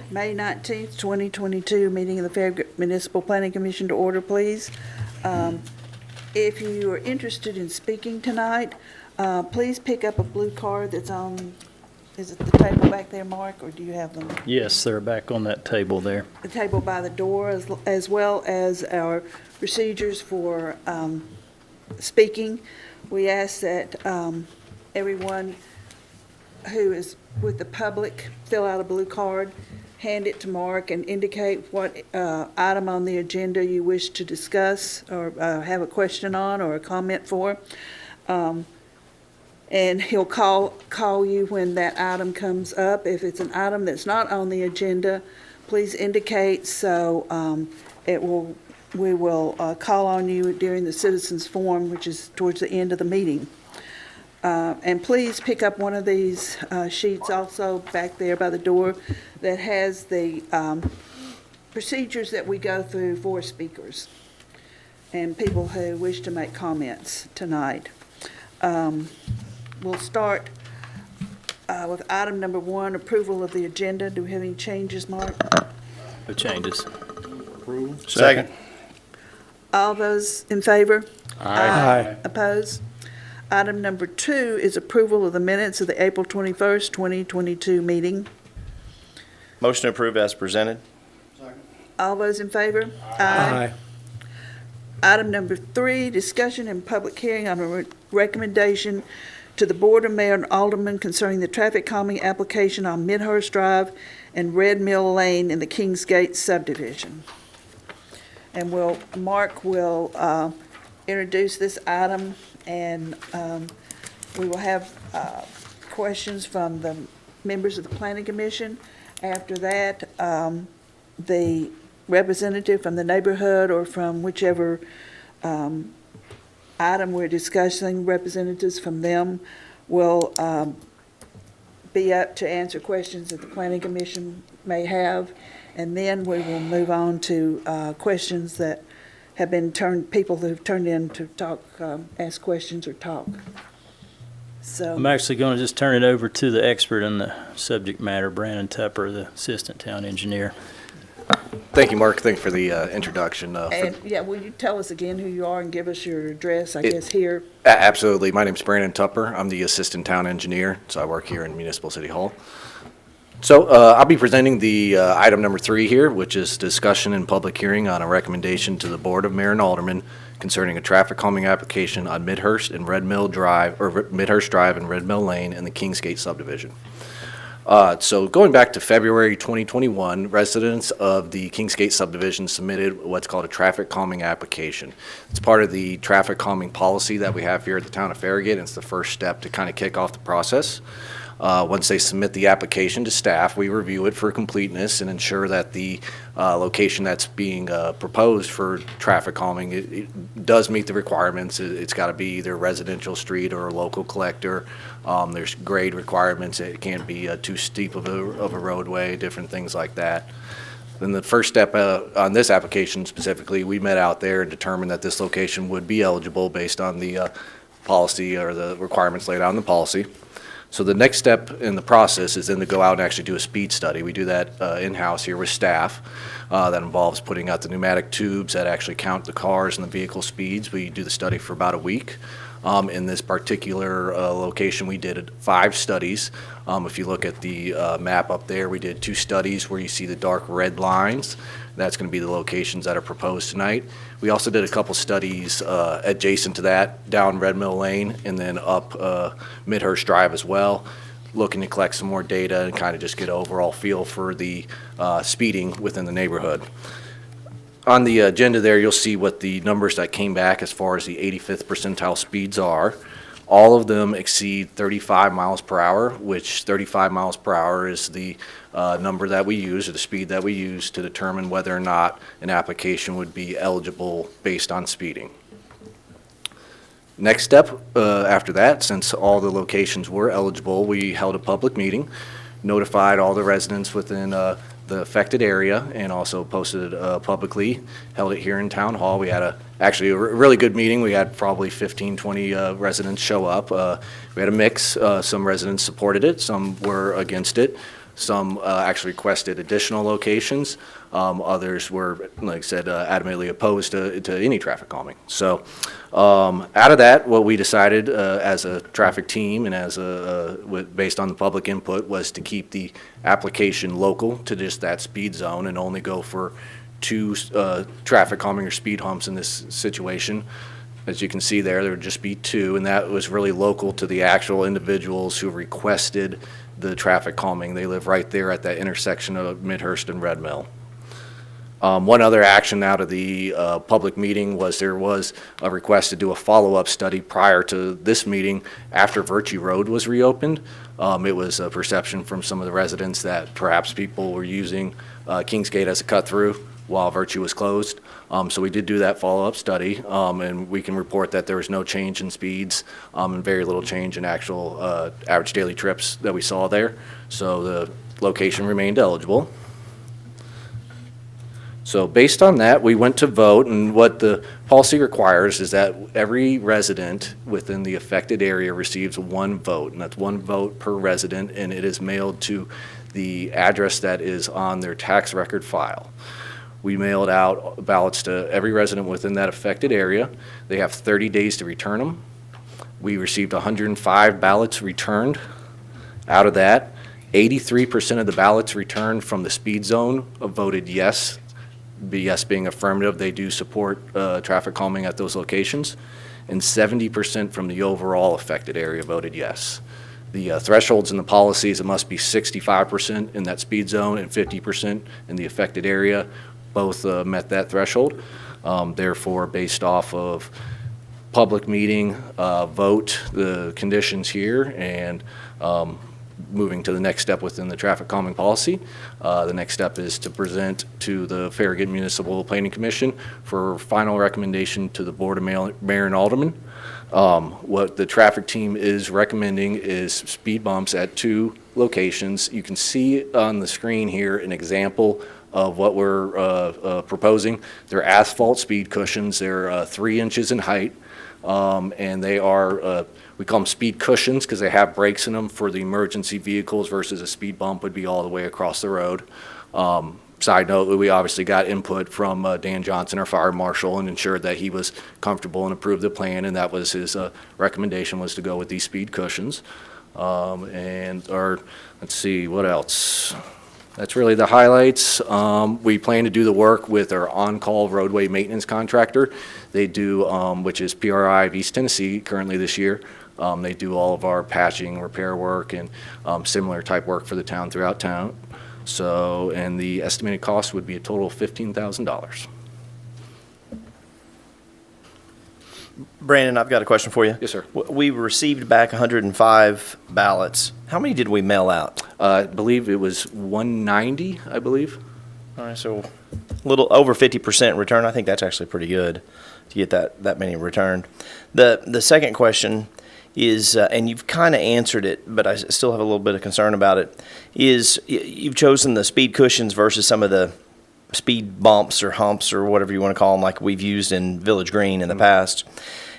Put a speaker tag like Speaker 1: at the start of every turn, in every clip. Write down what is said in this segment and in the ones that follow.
Speaker 1: May 19th, 2022, meeting of the Farragut Municipal Planning Commission to order, please. If you are interested in speaking tonight, please pick up a blue card that's on, is it the table back there, Mark, or do you have them?
Speaker 2: Yes, they're back on that table there.
Speaker 1: The table by the door, as well as our procedures for speaking. We ask that everyone who is with the public fill out a blue card, hand it to Mark, and indicate what item on the agenda you wish to discuss or have a question on or a comment for. And he'll call you when that item comes up. If it's an item that's not on the agenda, please indicate so we will call on you during the citizens forum, which is towards the end of the meeting. And please pick up one of these sheets also back there by the door that has the procedures that we go through for speakers and people who wish to make comments tonight. We'll start with item number 1, approval of the agenda. Do we have any changes, Mark?
Speaker 2: No changes.
Speaker 3: Approve.
Speaker 4: Second.
Speaker 1: All those in favor?
Speaker 4: Aye.
Speaker 1: Opposed? Item number 2 is approval of the minutes of the April 21st, 2022 meeting.
Speaker 4: Motion to approve as presented.
Speaker 1: All those in favor?
Speaker 4: Aye.
Speaker 1: Item number 3, discussion and public hearing on a recommendation to the Board of Mayor and Aldermen concerning the traffic calming application on Midhurst Drive and Red Mill Lane in the Kingsgate subdivision. And Mark will introduce this item, and we will have questions from the members of the Planning Commission. After that, the representative from the neighborhood or from whichever item we're discussing, representatives from them will be up to answer questions that the Planning Commission may have. And then we will move on to questions that have been people who've turned in to talk, ask questions or talk. So
Speaker 2: I'm actually going to just turn it over to the expert in the subject matter, Brandon Tupper, the Assistant Town Engineer.
Speaker 3: Thank you, Mark. Thank you for the introduction.
Speaker 1: and yeah, will you tell us again who you are and give us your address, I guess, here?
Speaker 3: Absolutely. My name's Brandon Tupper. I'm the Assistant Town Engineer, so I work here in Municipal City Hall. So I'll be presenting the item number 3 here, which is discussion and public hearing on a recommendation to the Board of Mayor and Aldermen concerning a traffic calming application on Midhurst and Red Mill Drive, or Midhurst Drive and Red Mill Lane in the Kingsgate subdivision. So going back to February 2021, residents of the Kingsgate subdivision submitted what's called a traffic calming application. It's part of the traffic calming policy that we have here at the town of Farragut, and it's the first step to kind of kick off the process. Once they submit the application to staff, we review it for completeness and ensure that the location that's being proposed for traffic calming, it does meet the requirements. It's got to be either a residential street or a local collector. There's grade requirements. It can't be too steep of a roadway, different things like that. Then the first step on this application specifically, we met out there and determined that this location would be eligible based on the policy or the requirements laid out in the policy. So the next step in the process is then to go out and actually do a speed study. We do that in-house here with staff. That involves putting out the pneumatic tubes that actually count the cars and the vehicle speeds. We do the study for about a week. In this particular location, we did 5 studies. If you look at the map up there, we did 2 studies where you see the dark red lines. That's going to be the locations that are proposed tonight. We also did a couple studies adjacent to that, down Red Mill Lane and then up Midhurst Drive as well, looking to collect some more data and kind of just get an overall feel for the speeding within the neighborhood. On the agenda there, you'll see what the numbers that came back as far as the 85th percentile speeds are. All of them exceed 35 miles per hour, which 35 miles per hour is the number that we use, or the speed that we use to determine whether or not an application would be eligible based on speeding. Next step after that, since all the locations were eligible, we held a public meeting, notified all the residents within the affected area, and also posted it publicly, held it here in Town Hall. We had actually a really good meeting. We had probably 15, 20 residents show up. We had a mix. Some residents supported it, some were against it. Some actually requested additional locations. Others were, like I said, adamantly opposed to any traffic calming. So out of that, what we decided as a traffic team and based on the public input was to keep the application local to just that speed zone and only go for 2 traffic calming or speed humps in this situation. As you can see there would just be 2, and that was really local to the actual individuals who requested the traffic calming. They live right there at that intersection of Midhurst and Red Mill. One other action out of the public meeting was there was a request to do a follow-up study prior to this meeting after Virtue Road was reopened. It was a perception from some of the residents that perhaps people were using Kingsgate as a cut-through while Virtue was closed. So we did do that follow-up study, and we can report that there was no change in speeds and very little change in actual average daily trips that we saw there. So the location remained eligible. So based on that, we went to vote, and what the policy requires is that every resident within the affected area receives 1 vote, and that's 1 vote per resident, and it is mailed to the address that is on their tax record file. We mailed out ballots to every resident within that affected area. They have 30 days to return them. We received 105 ballots returned. Out of that, 83% of the ballots returned from the speed zone voted yes. Yes being affirmative, they do support traffic calming at those locations. And 70% from the overall affected area voted yes. The thresholds in the policies, it must be 65% in that speed zone and 50% in the affected area. Both met that threshold. Therefore, based off of public meeting, vote, the conditions here, and moving to the next step within the traffic calming policy. The next step is to present to the Farragut Municipal Planning Commission for final recommendation to the Board of Mayor and Aldermen. What the traffic team is recommending is speed bumps at 2 locations. You can see on the screen here an example of what we're proposing. They're asphalt speed cushions. They're 3 inches in height, and they are, we call them speed cushions because they have brakes in them for the emergency vehicles versus a speed bump would be all the way across the road. Side note, we obviously got input from Dan Johnson, our fire marshal, and ensured that he was comfortable and approved the plan, and that was his recommendation, was to go with these speed cushions. Let's see, what else? That's really the highlights. We plan to do the work with our on-call roadway maintenance contractor. They do, which is PRI of East Tennessee currently this year. They do all of our patching, repair work, and similar type work for the town throughout town. So, and the estimated cost would be a total of $15,000.
Speaker 4: Brandon, I've got a question for you.
Speaker 3: Yes, sir.
Speaker 4: We received back 105 ballots. How many did we mail out?
Speaker 3: I believe it was 190, I believe.
Speaker 4: All right, so a little over 50% return. I think that's actually pretty good to get that many returned. The second question is, and you've kind of answered it, but I still have a little bit of concern about it, is you've chosen the speed cushions versus some of the speed bumps or humps or whatever you want to call them, like we've used in Village Green in the past.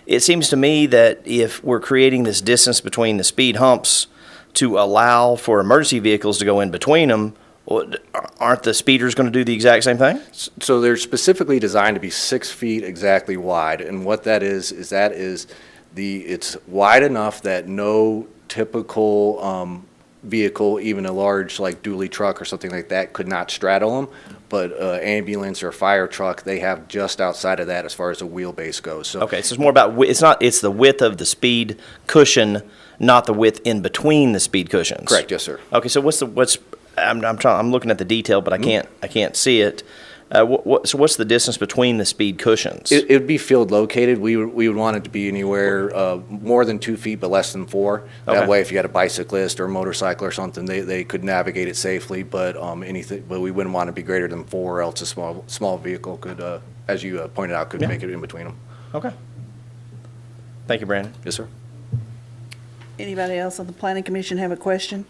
Speaker 4: It seems to me that if we're creating this distance between the speed humps to allow for emergency vehicles to go in between them, aren't the speeders going to do the exact same thing?
Speaker 3: So they're specifically designed to be 6 feet exactly wide, and what that is it's wide enough that no typical vehicle, even a large like dually truck or something like that, could not straddle them. But ambulance or fire truck, they have just outside of that as far as the wheelbase goes. So
Speaker 4: Okay, so it's more about it's the width of the speed cushion, not the width in between the speed cushions.
Speaker 3: correct, yes, sir.
Speaker 4: Okay, so I'm looking at the detail, but I can't see it. So what's the distance between the speed cushions?
Speaker 3: It would be field located. We would want it to be anywhere more than 2 feet, but less than 4. That
Speaker 4: Okay.
Speaker 3: way, if you had a bicyclist or a motorcycle or something, they could navigate it safely. But but we wouldn't want it to be greater than 4, or else a small vehicle could, as you pointed out, could make it in between them.
Speaker 4: Okay. Thank you, Brandon.
Speaker 3: Yes, sir.
Speaker 1: Anybody else on the planning commission have a question?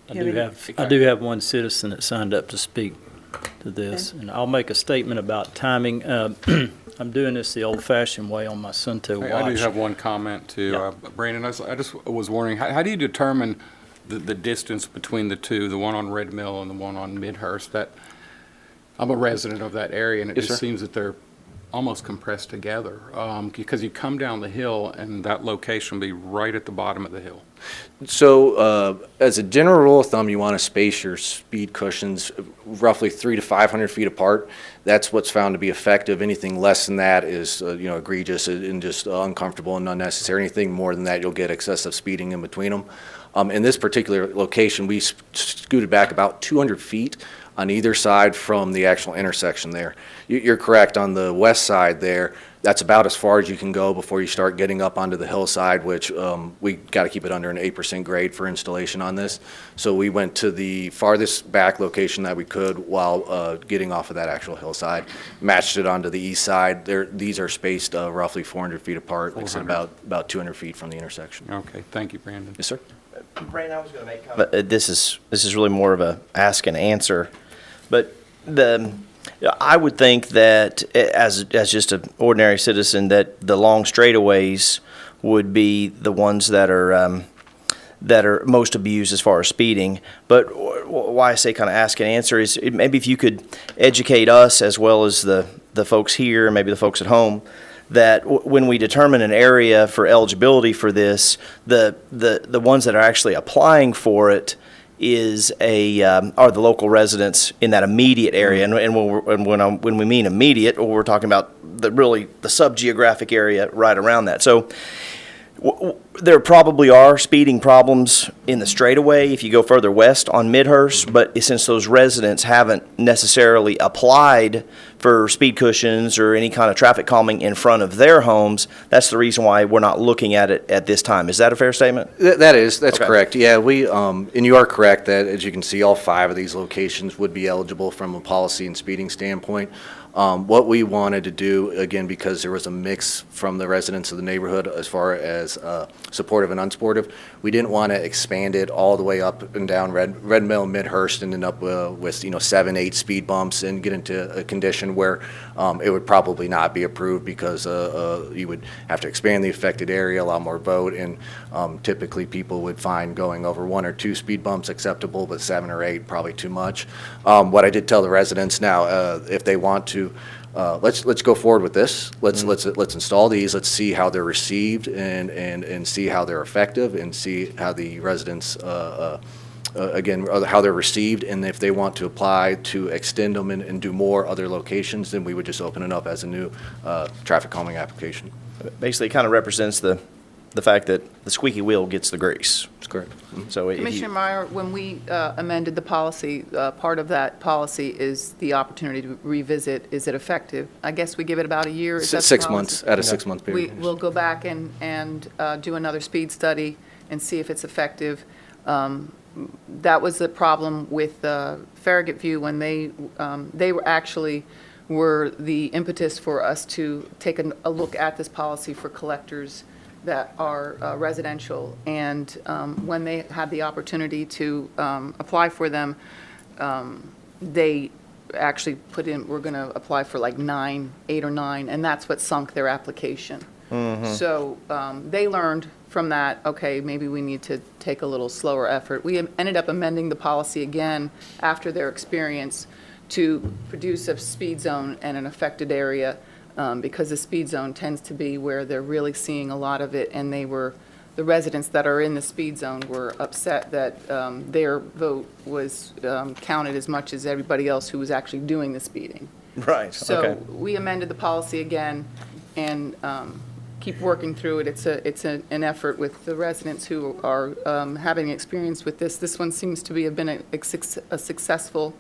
Speaker 2: I do have one citizen that signed up to speak to this, and I'll make a statement about timing. I'm doing this the old-fashioned way on my Sunto watch.
Speaker 5: I do have one comment too.
Speaker 2: Yeah.
Speaker 5: Brandon, I just was wondering, how do you determine the distance between the two, the one on Red Mill and the one on Midhurst? I'm a resident of that area, and it
Speaker 3: Yes,
Speaker 5: just
Speaker 3: sir.
Speaker 5: seems that they're almost compressed together, because you come down the hill and that location will be right at the bottom of the hill.
Speaker 3: So, as a general rule of thumb, you want to space your speed cushions roughly 300 to 500 feet apart. That's what's found to be effective. Anything less than that is, egregious and just uncomfortable and unnecessary. Anything more than that, you'll get excessive speeding in between them. In this particular location, we scooted back about 200 feet on either side from the actual intersection there. You're correct, on the west side there, that's about as far as you can go before you start getting up onto the hillside, which we got to keep it under an 8% grade for installation on this. So we went to the farthest back location that we could while getting off of that actual hillside, matched it onto the east side. These are spaced roughly 400 feet apart, like I said,
Speaker 5: 400.
Speaker 3: about 200 feet from the intersection.
Speaker 5: Okay, thank you, Brandon.
Speaker 3: Yes, sir.
Speaker 4: Brandon, I was going to make comment. This is really more of a ask and answer, but I would think that as just an ordinary citizen, that the long straightaways would be the ones that are most abused as far as speeding. But why I say kind of ask and answer is maybe if you could educate us as well as the folks here, maybe the folks at home, that when we determine an area for eligibility for this, the ones that are actually applying for it are the local residents in that immediate area. And when we mean immediate, we're talking about the sub-geographic area right around that. So there probably are speeding problems in the straightaway if you go further west on Midhurst, but since those residents haven't necessarily applied for speed cushions or any kind of traffic calming in front of their homes, that's the reason why we're not looking at it at this time. Is that a fair statement?
Speaker 3: That's
Speaker 4: Okay.
Speaker 3: correct. Yeah, and you are correct that, as you can see, all 5 of these locations would be eligible from a policy and speeding standpoint. What we wanted to do, again, because there was a mix from the residents of the neighborhood as far as supportive and unsupportive, we didn't want to expand it all the way up and down Red Mill, Midhurst, and end up with 7, 8 speed bumps and get into a condition where it would probably not be approved because you would have to expand the affected area, a lot more vote, and typically people would find going over 1 or 2 speed bumps acceptable, but 7 or 8 probably too much. What I did tell the residents now, if they want to, let's go forward with this. Let's install these. Let's see how they're received and see how they're effective and see how the residents again how they're received. And if they want to apply to extend them and do more other locations, then we would just open it up as a new traffic calming application.
Speaker 4: Basically, it kind of represents the fact that the squeaky wheel gets the grease.
Speaker 3: That's correct.
Speaker 4: So if you-
Speaker 6: Commissioner Meyer, when we amended the policy, part of that policy is the opportunity to revisit, is it effective? I guess we give it about a year. Is that the
Speaker 3: 6
Speaker 6: policy?
Speaker 3: months, at a 6-month period.
Speaker 6: We'll go back and do another speed study and see if it's effective. That was the problem with Farragut View when they were actually the impetus for us to take a look at this policy for collectors that are residential. And when they had the opportunity to apply for them, they actually put in, we're going to apply for like 8 or 9, and that's what sunk their application. So they learned from that, okay, maybe we need to take a little slower effort. We ended up amending the policy again after their experience to produce a speed zone and an affected area, because the speed zone tends to be where they're really seeing a lot of it, and the residents that are in the speed zone were upset that their vote was counted as much as everybody else who was actually doing the speeding.
Speaker 4: Right,
Speaker 6: So
Speaker 4: okay.
Speaker 6: we amended the policy again and keep working through it. It's an effort with the residents who are having experience with this. This one seems to have been a successful,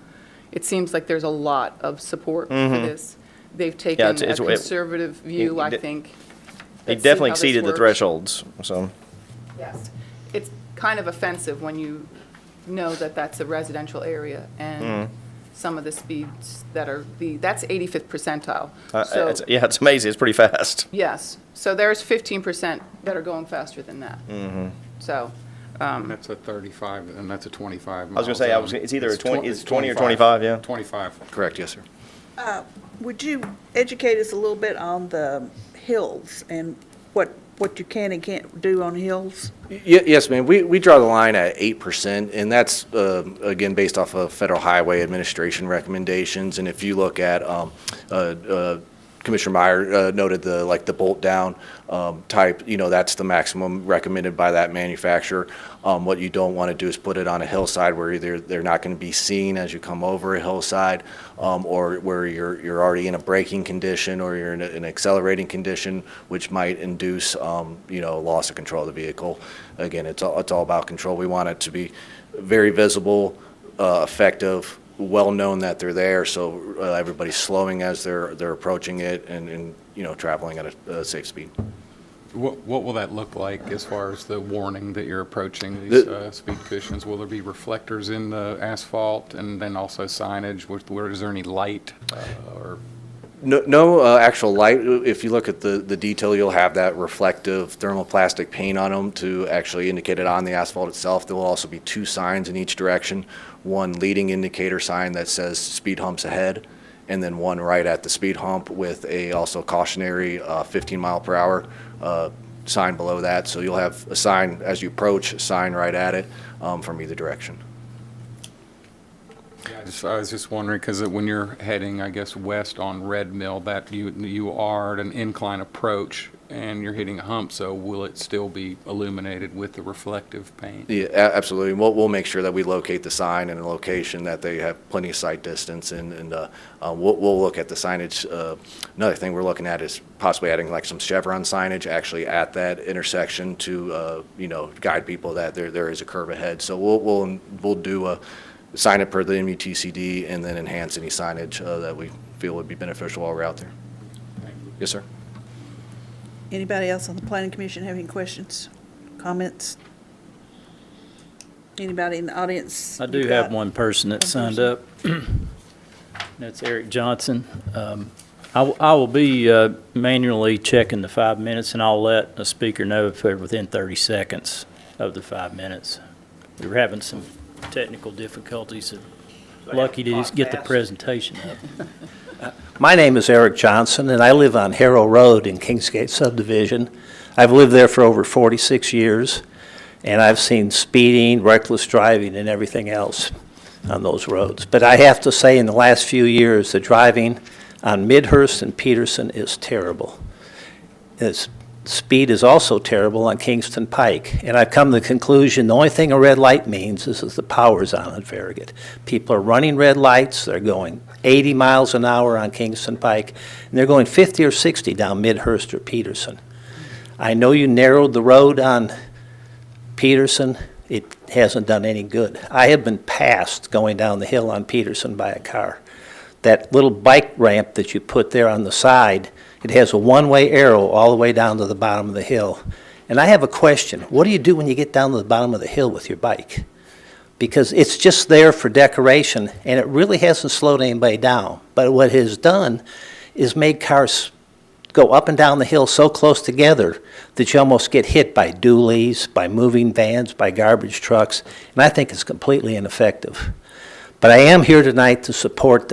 Speaker 6: it seems like there's a lot of support for this. They've taken a conservative view, I think.
Speaker 4: They
Speaker 6: Let's see
Speaker 4: definitely
Speaker 6: how this
Speaker 4: exceeded the
Speaker 6: works.
Speaker 4: thresholds, so.
Speaker 6: Yes. It's kind of offensive when you know that that's a residential area and some of the speeds that are that's 85th percentile. So,
Speaker 4: It's amazing, it's pretty fast.
Speaker 6: yes, so there's 15% that are going faster than that. So,
Speaker 5: And that's a 35, and that's a 25.
Speaker 4: I was gonna say, it's either it's 20 or 25, yeah.
Speaker 5: 25.
Speaker 3: Correct, yes, sir.
Speaker 1: Would you educate us a little bit on the hills and what you can and can't do on hills?
Speaker 3: Yes, ma'am. We draw the line at 8%, and that's, again, based off of Federal Highway Administration recommendations. And if you look at, Commissioner Meyer noted the bolt down type, that's the maximum recommended by that manufacturer. What you don't want to do is put it on a hillside where either they're not going to be seen as you come over a hillside, or where you're already in a braking condition or you're in an accelerating condition, which might induce loss of control of the vehicle. Again, it's all about control. We want it to be very visible, effective, well known that they're there, so everybody's slowing as they're approaching it and traveling at a safe speed.
Speaker 5: What will that look like as far as the warning that you're approaching these speed cushions? Will there be reflectors in the asphalt and then also signage? Is there any light or?
Speaker 3: No actual light. If you look at the detail, you'll have that reflective thermoplastic paint on them to actually indicate it on the asphalt itself. There will also be 2 signs in each direction. One leading indicator sign that says speed humps ahead, and then one right at the speed hump with a also cautionary 15 mile per hour sign below that. So you'll have a sign as you approach, a sign right at it from either direction.
Speaker 5: I was just wondering, because when you're heading, I guess, west on Red Mill, that you are at an incline approach and you're hitting a hump, so will it still be illuminated with the reflective paint?
Speaker 3: Yeah, absolutely. We'll make sure that we locate the sign in a location that they have plenty of sight distance, and we'll look at the signage. Another thing we're looking at is possibly adding like some chevron signage actually at that intersection to guide people that there is a curve ahead. So we'll do a sign it per the MUTCD and then enhance any signage that we feel would be beneficial while we're out there. Yes, sir.
Speaker 1: Anybody else on the planning commission have any questions, comments? Anybody in the audience?
Speaker 2: I do have one person that signed up. That's Eric Johnson. I will be manually checking the 5 minutes, and I'll let the speaker know if they're within 30 seconds of the 5 minutes. We were having some technical difficulties. Lucky to just get the presentation up.
Speaker 7: My name is Eric Johnson, and I live on Harrow Road in Kingsgate subdivision. I've lived there for over 46 years, and I've seen speeding, reckless driving, and everything else on those roads. But I have to say, in the last few years, the driving on Midhurst and Peterson is terrible. Speed is also terrible on Kingston Pike, and I've come to the conclusion the only thing a red light means is the power's on at Farragut. People are running red lights, they're going 80 miles an hour on Kingston Pike, and they're going 50 or 60 down Midhurst or Peterson. I know you narrowed the road on Peterson. It hasn't done any good. I have been passed going down the hill on Peterson by a car. That little bike ramp that you put there on the side, it has a one-way arrow all the way down to the bottom of the hill. And I have a question. What do you do when you get down to the bottom of the hill with your bike? Because it's just there for decoration, and it really hasn't slowed anybody down. But what it has done is made cars go up and down the hill so close together that you almost get hit by dualies, by moving vans, by garbage trucks, and I think it's completely ineffective. But I am here tonight to support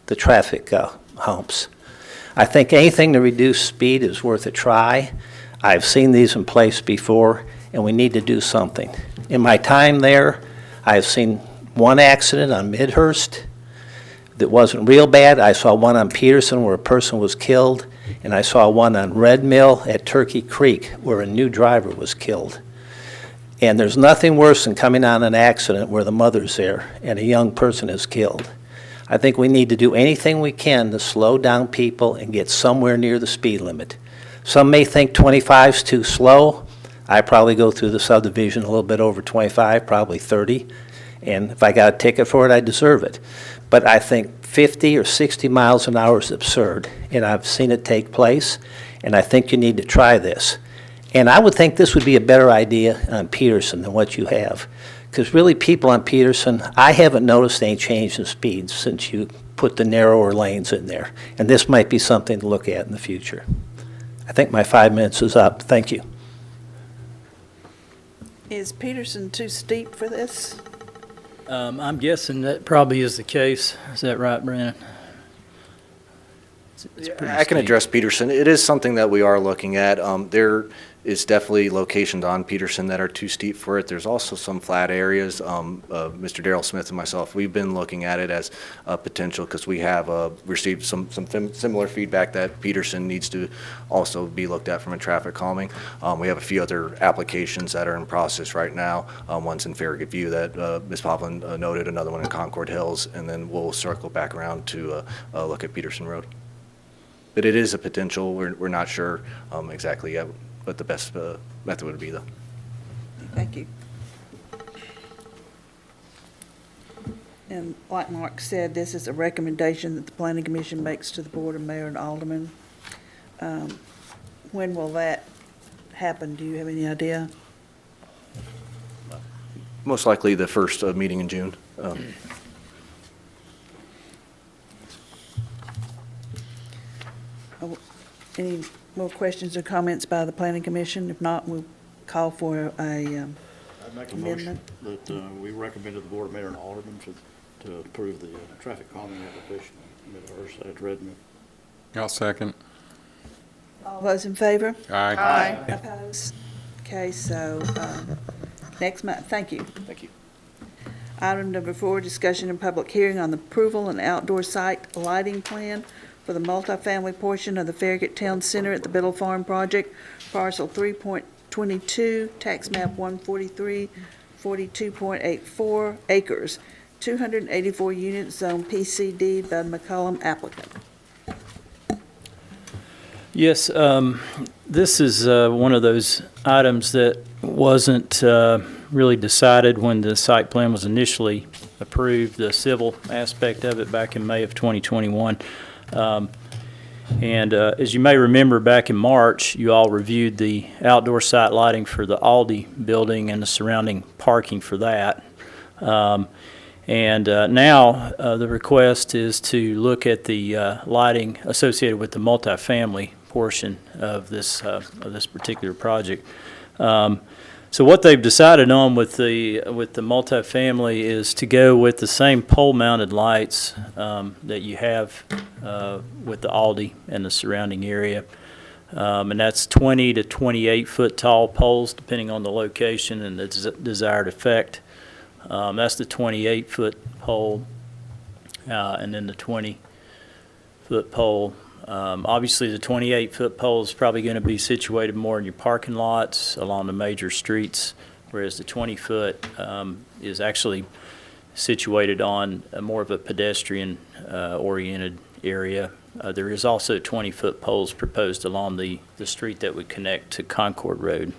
Speaker 7: the traffic humps. I think anything to reduce speed is worth a try. I've seen these in place before, and we need to do something. In my time there, I've seen one accident on Midhurst that wasn't real bad. I saw one on Peterson where a person was killed, and I saw one on Red Mill at Turkey Creek where a new driver was killed. And there's nothing worse than coming on an accident where the mother's there and a young person is killed. I think we need to do anything we can to slow down people and get somewhere near the speed limit. Some may think 25 is too slow. I probably go through the subdivision a little bit over 25, probably 30. And if I got a ticket for it, I deserve it. But I think 50 or 60 miles an hour is absurd, and I've seen it take place, and I think you need to try this. And I would think this would be a better idea on Peterson than what you have. Because really, people on Peterson, I haven't noticed any change in speed since you put the narrower lanes in there. And this might be something to look at in the future. I think my 5 minutes is up. Thank you.
Speaker 1: Is Peterson too steep for this?
Speaker 2: I'm guessing that probably is the case. Is that right, Brandon? it's pretty
Speaker 3: I can
Speaker 2: steep.
Speaker 3: address Peterson. It is something that we are looking at. There is definitely locations on Peterson that are too steep for it. There's also some flat areas. Mr. Darrell Smith and myself, we've been looking at it as a potential because we have received some similar feedback that Peterson needs to also be looked at from a traffic calming. We have a few other applications that are in process right now. One's in Farragut View that Ms. Poplin noted, another one in Concord Hills, and then we'll circle back around to look at Peterson Road. But it is a potential. We're not sure exactly yet what the best method would be, though.
Speaker 1: Thank you. And like Mark said, this is a recommendation that the planning commission makes to the board of mayor and aldermen. When will that happen? Do you have any idea?
Speaker 3: Most likely the first meeting in June.
Speaker 1: Any more questions or comments by the planning commission? If not, we'll call for a
Speaker 8: I'd make a motion
Speaker 1: amendment.
Speaker 8: that we recommend to the Board of Mayor and Aldermen to approve the traffic calming application on Midhurst at Redmond.
Speaker 5: I'll second.
Speaker 1: All those in favor?
Speaker 5: Aye.
Speaker 1: Opposed? Okay, so, next month, thank you.
Speaker 3: Thank you.
Speaker 1: Item number 4, discussion and public hearing on the approval and outdoor site lighting plan for the multifamily portion of the Farragut Town Center at the Biddle Farm Project, parcel 3.22, tax map 143, 42.84 acres, 284 units, zone PCD, Bud McCollum applicant.
Speaker 2: Yes, this is one of those items that wasn't really decided when the site plan was initially approved, the civil aspect of it back in May of 2021. And as you may remember, back in March, you all reviewed the outdoor site lighting for the Aldi building and the surrounding parking for that. Now the request is to look at the lighting associated with the multifamily portion of this particular project. So what they've decided on with the multifamily is to go with the same pole-mounted lights that you have with the Aldi and the surrounding area. And that's 20 to 28 foot tall poles, depending on the location and the desired effect. That's the 28 foot pole, and then the 20 foot pole. Obviously, the 28 foot pole is probably going to be situated more in your parking lots along the major streets, whereas the 20 foot is actually situated on more of a pedestrian oriented area. There is also 20 foot poles proposed along the street that would connect to Concord Road,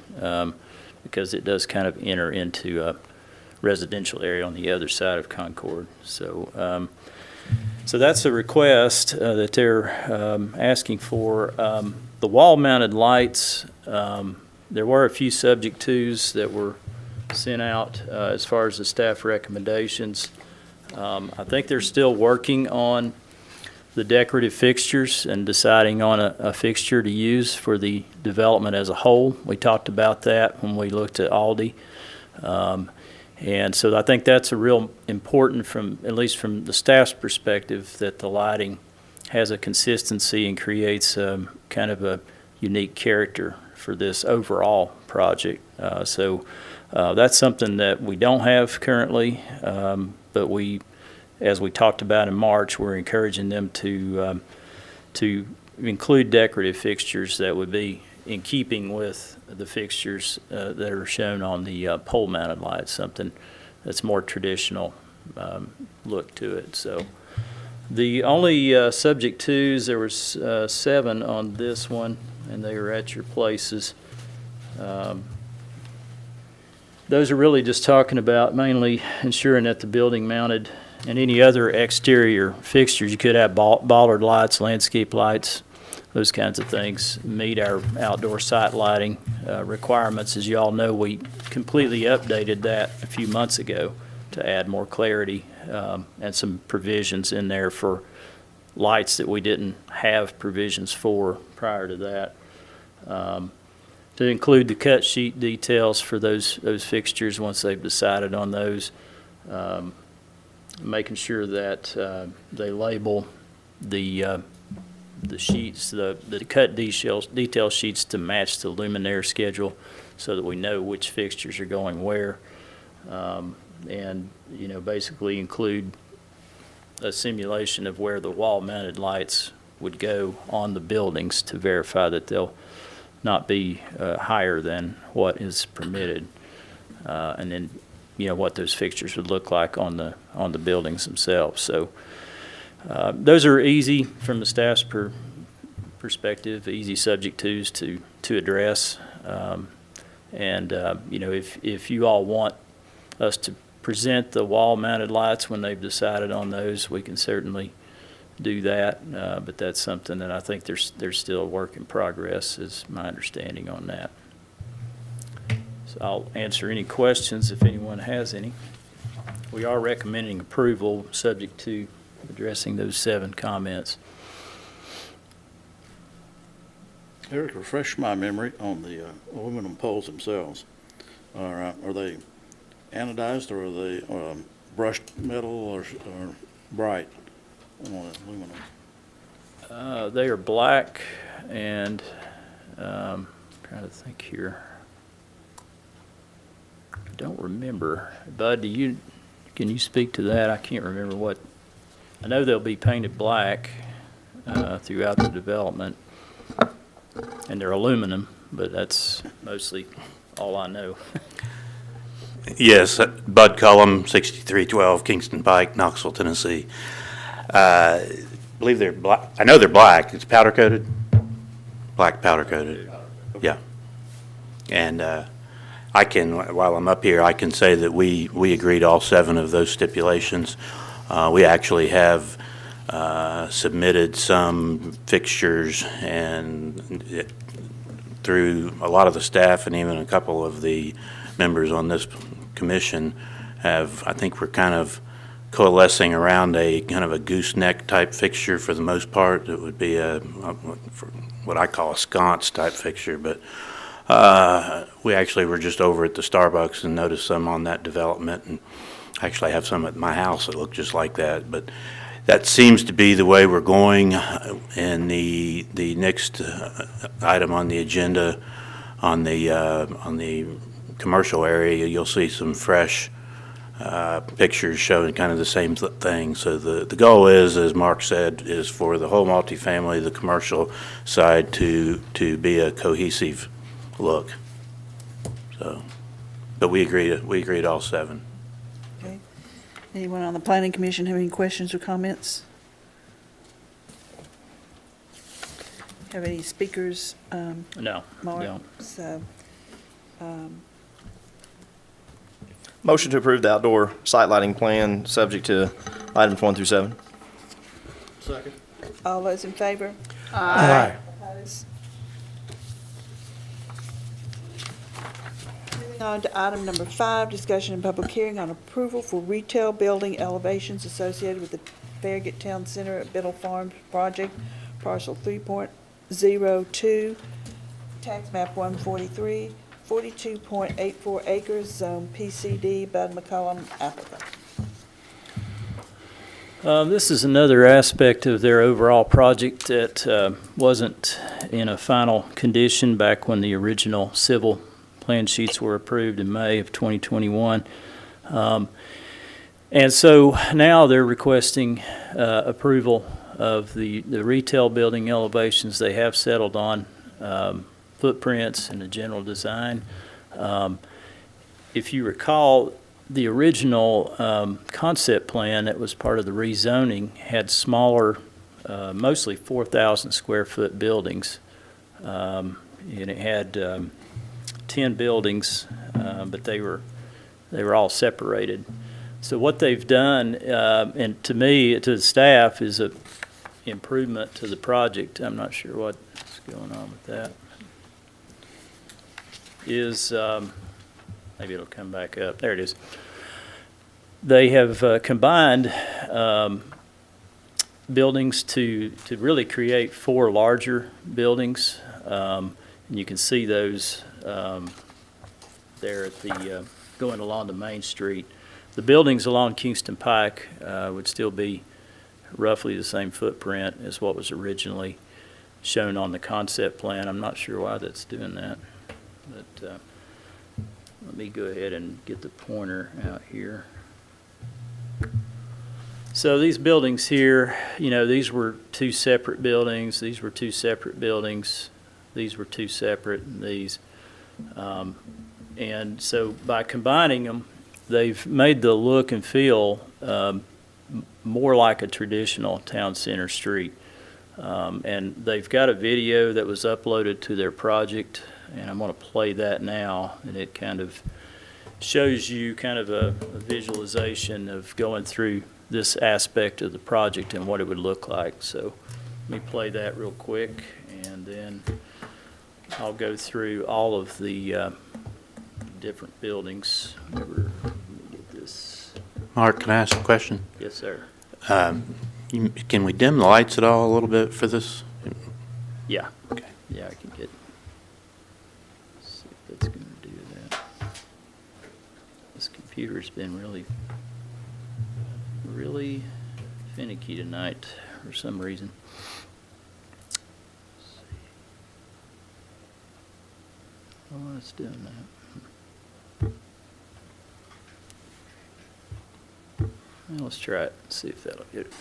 Speaker 2: because it does kind of enter into a residential area on the other side of Concord. So that's a request that they're asking for. The wall-mounted lights, there were a few subject twos that were sent out as far as the staff recommendations. I think they're still working on the decorative fixtures and deciding on a fixture to use for the development as a whole. We talked about that when we looked at Aldi. And so I think that's a real important, at least from the staff's perspective, that the lighting has a consistency and creates kind of a unique character for this overall project. So that's something that we don't have currently, but as we talked about in March, we're encouraging them to include decorative fixtures that would be in keeping with the fixtures that are shown on the pole-mounted lights, something that's more traditional look to it. So the only subject twos, there was 7 on this one, and they were at your places. Those are really just talking about mainly ensuring that the building mounted and any other exterior fixtures, you could have bollard lights, landscape lights, those kinds of things, meet our outdoor site lighting requirements. As you all know, we completely updated that a few months ago to add more clarity and some provisions in there for lights that we didn't have provisions for prior to that. To include the cut sheet details for those fixtures once they've decided on those, making sure that they label the the sheets, the cut detail sheets to match the luminaire schedule so that we know which fixtures are going where. And, you know, basically include a simulation of where the wall-mounted lights would go on the buildings to verify that they'll not be higher than what is permitted. And then, you know, what those fixtures would look like on the buildings themselves. So those are easy from the staff's perspective, easy subject twos to address. You know, if you all want us to present the wall-mounted lights when they've decided on those, we can certainly do that. But that's something that I think there's still a work in progress, is my understanding on that. So I'll answer any questions if anyone has any. We are recommending approval subject to addressing those 7 comments.
Speaker 8: Eric, refresh my memory on the aluminum poles themselves. All right, are they anodized or are they brushed metal or bright on aluminum?
Speaker 2: They are black and, trying to think here. I don't remember. Bud, can you speak to that? I can't remember what. I know they'll be painted black throughout the development, and they're aluminum, but that's mostly all I know.
Speaker 9: Yes, Bud Cullum, 6312 Kingston Pike, Knoxville, Tennessee. I believe they're black. I know they're black. It's powder coated? Black powder coated. Yeah. And I can, while I'm up here, I can say that we agreed to all 7 of those stipulations. We actually have submitted some fixtures and through a lot of the staff and even a couple of the members on this commission I think we're kind of coalescing around a kind of a gooseneck type fixture for the most part. It would be what I call a sconce type fixture, but we actually were just over at the Starbucks and noticed some on that development, and I actually have some at my house that look just like that. But that seems to be the way we're going. And the next item on the agenda on the commercial area, you'll see some fresh pictures showing kind of the same thing. So the goal is, as Mark said, is for the whole multifamily, the commercial side to be a cohesive look. So, but we agreed all 7.
Speaker 1: Okay. Anyone on the planning commission have any questions or comments? Have any speakers?
Speaker 2: No,
Speaker 1: Mark?
Speaker 2: no.
Speaker 1: So,
Speaker 4: Motion to approve the outdoor site lighting plan, subject to items 1 through 7.
Speaker 8: Second.
Speaker 1: all those in favor?
Speaker 6: Aye.
Speaker 1: Opposed? Moving on to item number 5, discussion and public hearing on approval for retail building elevations associated with the Farragut Town Center at Biddle Farms project, parcel 3.02, tax map 143, 42.84 acres, zone PCD, Bud McCollum applicant.
Speaker 2: This is another aspect of their overall project that wasn't in a final condition back when the original civil plan sheets were approved in May of 2021. And so now they're requesting approval of the retail building elevations. They have settled on footprints and the general design. If you recall, the original concept plan that was part of the rezoning had smaller, mostly 4,000 square foot buildings. And it had 10 buildings, but they were all separated. So what they've done, and to me, to the staff, is a improvement to the project. I'm not sure what's going on with that. Is maybe it'll come back up. There it is. They have combined buildings to really create 4 larger buildings, and you can see those there at the going along the main street. The buildings along Kingston Pike would still be roughly the same footprint as what was originally shown on the concept plan. I'm not sure why that's doing that, but let me go ahead and get the pointer out here. So these buildings here, you know, these were two separate buildings, these were two separate buildings, these were two separate, and these. And so by combining them, they've made the look and feel more like a traditional town center street. And they've got a video that was uploaded to their project, and I'm going to play that now, and it kind of shows you kind of a visualization of going through this aspect of the project and what it would look like. So let me play that real quick, and then I'll go through all of the different buildings. Let me get this.
Speaker 9: Mark, can I ask a question?
Speaker 2: Yes, sir.
Speaker 9: Can we dim the lights at all a little bit for this?
Speaker 2: Yeah.
Speaker 9: Okay.
Speaker 2: Yeah, I can get. See if it's going to do that. This computer's been really finicky tonight for some reason. Let's see. Oh, it's doing that. Well, let's try it and see if that'll get it.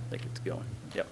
Speaker 2: I think it's going. Yep.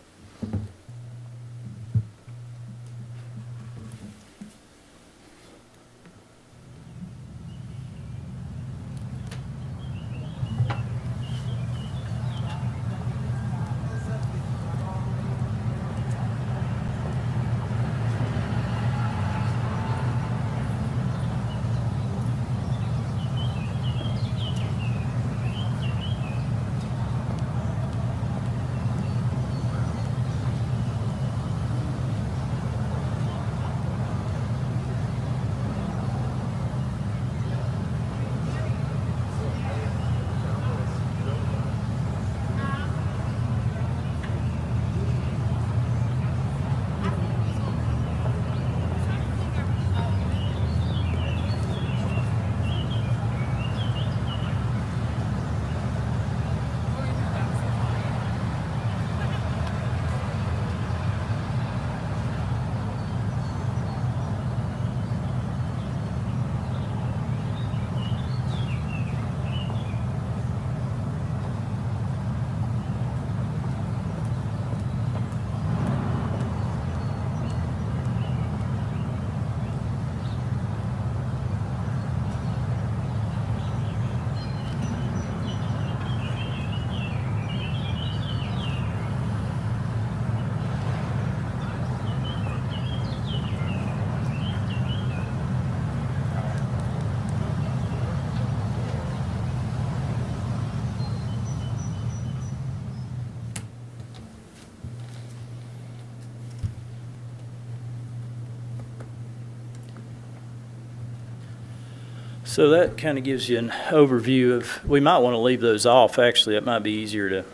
Speaker 2: So that kind of gives you an overview of, we might want to leave those off, actually. It might be easier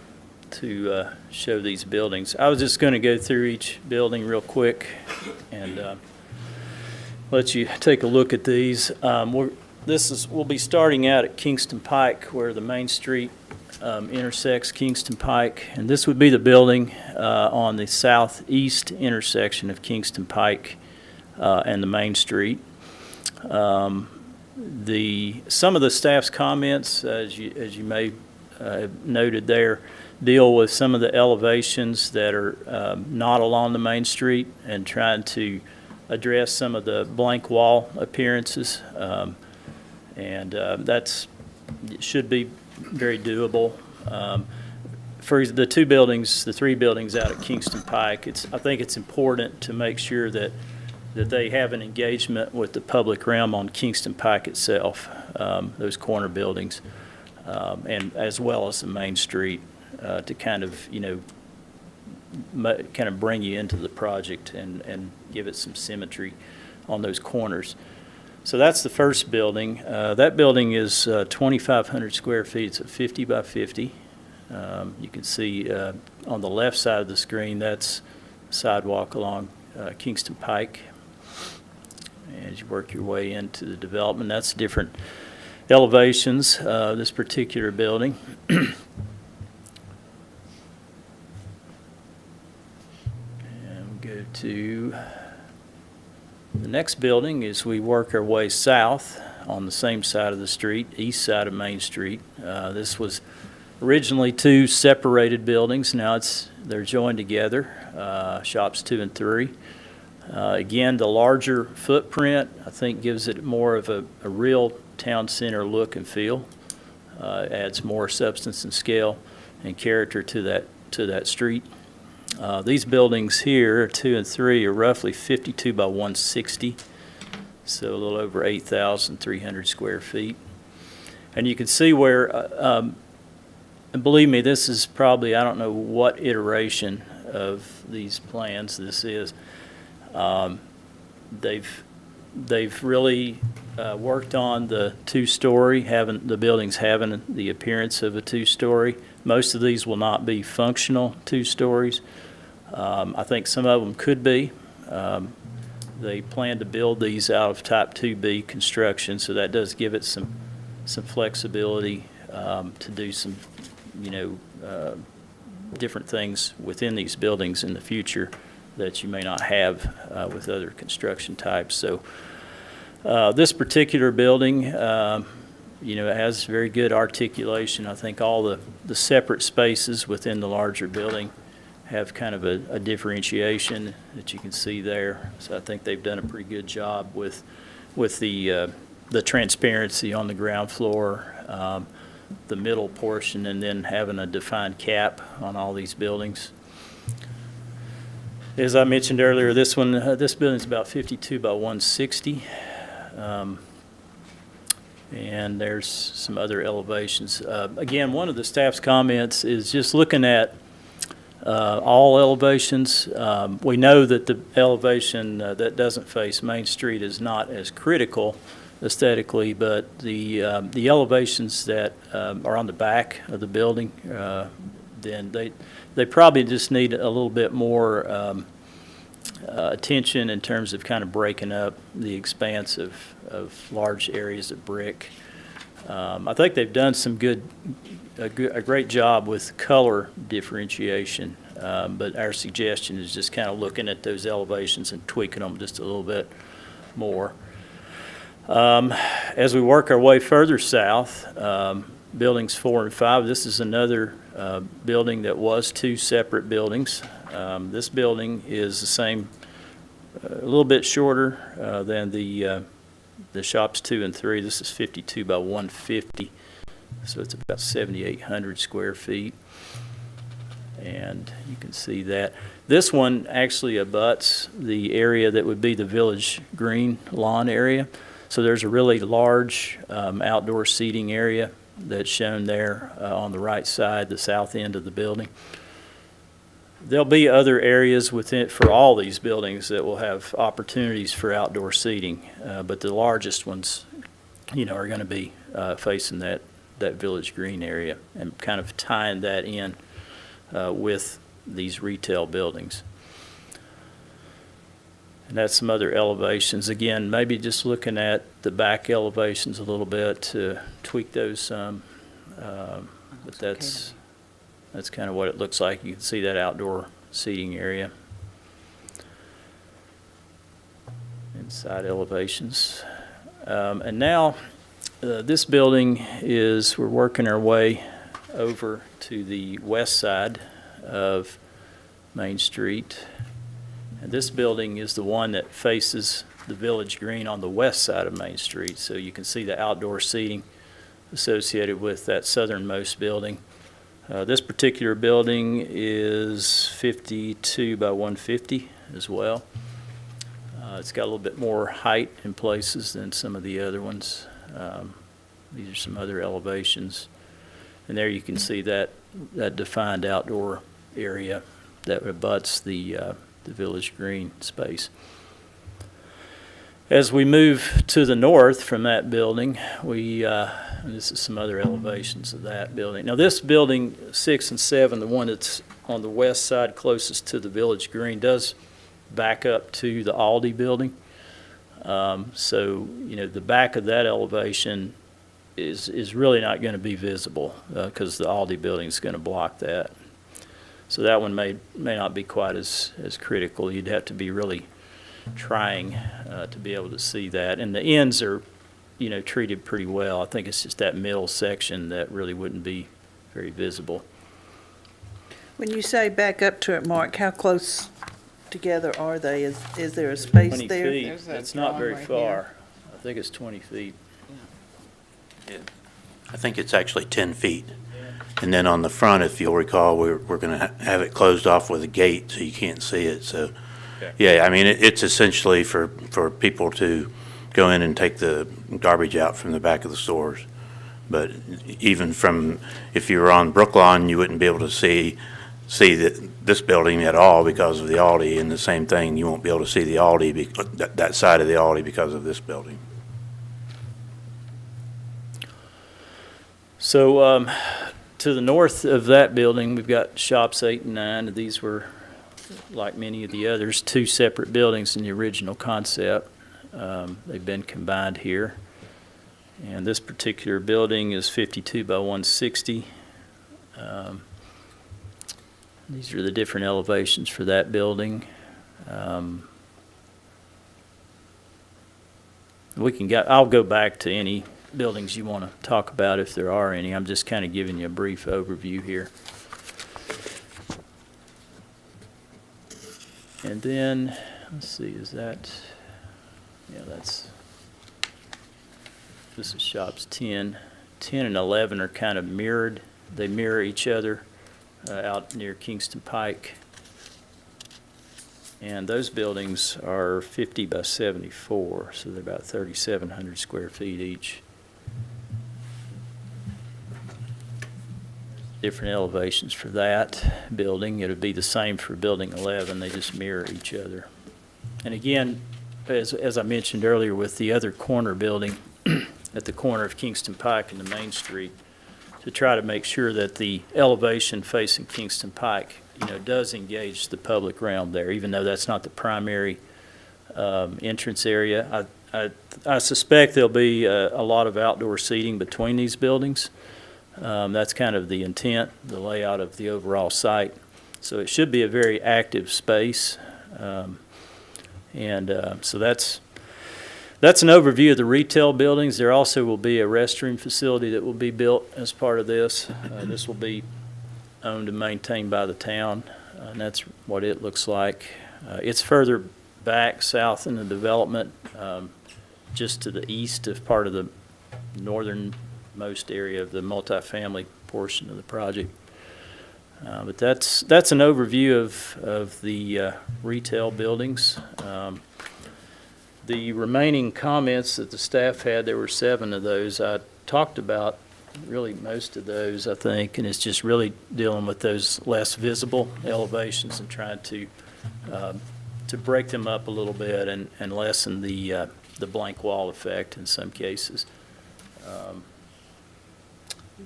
Speaker 2: to show these buildings. I was just going to go through each building real quick and let you take a look at these. We'll be starting out at Kingston Pike, where the main street intersects Kingston Pike, and this would be the building on the southeast intersection of Kingston Pike and the main street. Some of the staff's comments, as you may have noted there, deal with some of the elevations that are not along the main street and trying to address some of the blank wall appearances. That's should be very doable. For the two buildings, the three buildings out at Kingston Pike, I think it's important to make sure that they have an engagement with the public realm on Kingston Pike itself, those corner buildings, and as well as the main street, to kind of, bring you into the project and give it some symmetry on those corners. So that's the first building. That building is 2,500 square feet. It's a 50 by 50. You can see on the left side of the screen, that's sidewalk along Kingston Pike. As you work your way into the development, that's different elevations, this particular building. And we'll go to the next building as we work our way south on the same side of the street, east side of Main Street. This was originally two separated buildings. Now they're joined together, shops 2 and 3. Again, the larger footprint, I think, gives it more of a real town center look and feel. Adds more substance and scale and character to that street. These buildings here, 2 and 3, are roughly 52 by 160, so a little over 8,300 square feet. And you can see where, and believe me, this is probably, I don't know what iteration of these plans this is. They've really worked on the 2-story, the buildings having the appearance of a 2-story. Most of these will not be functional 2 stories. I think some of them could be. They plan to build these out of type 2B construction, so that does give it some flexibility to do some, different things within these buildings in the future that you may not have with other construction types. So this particular building, it has very good articulation. I think all the separate spaces within the larger building have kind of a differentiation that you can see there. So I think they've done a pretty good job with the transparency on the ground floor, the middle portion, and then having a defined cap on all these buildings. As I mentioned earlier, this building's about 52 by 160. And there's some other elevations. Again, one of the staff's comments is just looking at all elevations. We know that the elevation that doesn't face Main Street is not as critical aesthetically, but the elevations that are on the back of the building, then they probably just need a little bit more attention in terms of kind of breaking up the expanse of large areas of brick. I think they've done a great job with color differentiation, but our suggestion is just kind of looking at those elevations and tweaking them just a little bit more. As we work our way further south, buildings 4 and 5, this is another building that was 2 separate buildings. This building is the same, a little bit shorter than the shops 2 and 3. This is 52 by 150, so it's about 7,800 square feet. And you can see that. This one actually abuts the area that would be the Village Green lawn area. So there's a really large outdoor seating area that's shown there on the right side, the south end of the building. There'll be other areas within for all these buildings that will have opportunities for outdoor seating, but the largest ones, are going to be facing that Village Green area and kind of tying that in with these retail buildings. And that's some other elevations. Again, maybe just looking at the back elevations a little bit to tweak those some, but that's kind of what it looks like. You can see that outdoor seating area. Inside elevations. And now this building we're working our way over to the west side of Main Street. And this building is the one that faces the Village Green on the west side of Main Street. So you can see the outdoor seating associated with that southernmost building. This particular building is 52 by 150 as well. It's got a little bit more height in places than some of the other ones. These are some other elevations. And there you can see that defined outdoor area that abuts the Village Green space. As we move to the north from that building, this is some other elevations of that building. Now this building 6 and 7, the one that's on the west side closest to the Village Green, does back up to the Aldi building. So the back of that elevation is really not going to be visible because the Aldi building is going to block that. So that one may not be quite as critical. You'd have to be really trying to be able to see that. And the ends are, treated pretty well. I think it's just that middle section that really wouldn't be very visible.
Speaker 1: When you say back up to it, Mark, how close together are they? Is there a space
Speaker 2: 20
Speaker 1: there?
Speaker 2: feet,
Speaker 6: There's that
Speaker 2: it's not
Speaker 6: drawing
Speaker 2: very
Speaker 6: right
Speaker 2: far.
Speaker 6: here.
Speaker 2: I think it's 20 feet.
Speaker 9: I think it's actually 10 feet. And then on the front, if you'll recall, we're going to have it closed off with a gate so you can't see it. So,
Speaker 2: Okay.
Speaker 9: yeah, I mean, it's essentially for people to go in and take the garbage out from the back of the stores. But even from, if you were on Brookline, you wouldn't be able to see this building at all because of the Aldi, and the same thing, you won't be able to see the Aldi, that side of the Aldi because of this building.
Speaker 2: So to the north of that building, we've got shops 8 and 9. These were, like many of the others, 2 separate buildings in the original concept. They've been combined here. And this particular building is 52 by 160. These are the different elevations for that building. I'll go back to any buildings you want to talk about if there are any. I'm just kind of giving you a brief overview here. And then, let's see, is that, yeah, this is shops 10. 10 and 11 are kind of mirrored. They mirror each other out near Kingston Pike. And those buildings are 50 by 74, so they're about 3,700 square feet each. Different elevations for that building. It would be the same for building 11. They just mirror each other. And again, as I mentioned earlier, with the other corner building at the corner of Kingston Pike and the Main Street, to try to make sure that the elevation facing Kingston Pike, does engage the public realm there, even though that's not the primary entrance area. I suspect there'll be a lot of outdoor seating between these buildings. That's kind of the intent, the layout of the overall site. So it should be a very active space. So that's an overview of the retail buildings. There also will be a restroom facility that will be built as part of this. This will be owned and maintained by the town, and that's what it looks like. It's further back south in the development, just to the east of part of the northernmost area of the multifamily portion of the project. But that's an overview of the retail buildings. The remaining comments that the staff had, there were 7 of those. I talked about really most of those, I think, and it's just really dealing with those less visible elevations and trying to break them up a little bit and lessen the blank wall effect in some cases.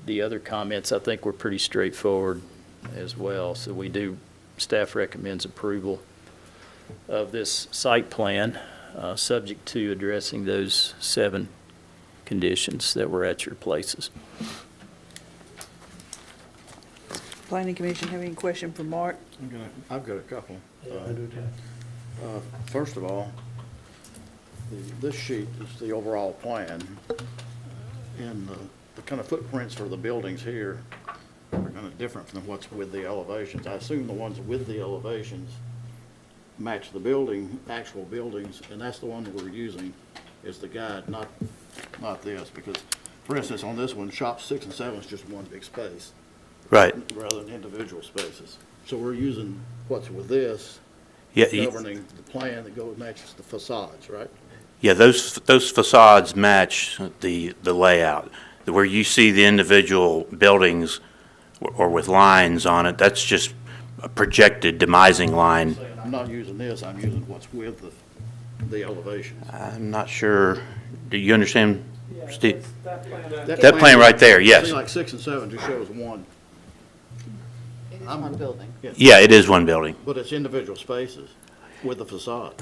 Speaker 2: The other comments, I think, were pretty straightforward as well. So staff recommends approval of this site plan, subject to addressing those 7 conditions that were at your places.
Speaker 1: Planning Commission have any question for Mark?
Speaker 8: I've got a couple. First of all, this sheet is the overall plan, and the kind of footprints for the buildings here are kind of different from what's with the elevations. I assume the ones with the elevations match the actual buildings, and that's the one that we're using as the guide, not this, because, for instance, on this one, shop 6 and 7 is just one big space.
Speaker 9: Right.
Speaker 8: Rather than individual spaces. So we're using what's with this,
Speaker 9: Yeah,
Speaker 8: governing the plan that matches the facades, right?
Speaker 9: yeah, those facades match the layout. Where you see the individual buildings or with lines on it, that's just a projected demising line.
Speaker 8: I'm not using this, I'm using what's with the elevations.
Speaker 9: I'm not sure, do you understand, Steve?
Speaker 8: That
Speaker 9: That plan right there, yes.
Speaker 8: See, like 6 and 7 just shows one,
Speaker 6: It is one building.
Speaker 9: Yeah, it is one building.
Speaker 8: but it's individual spaces with the facade.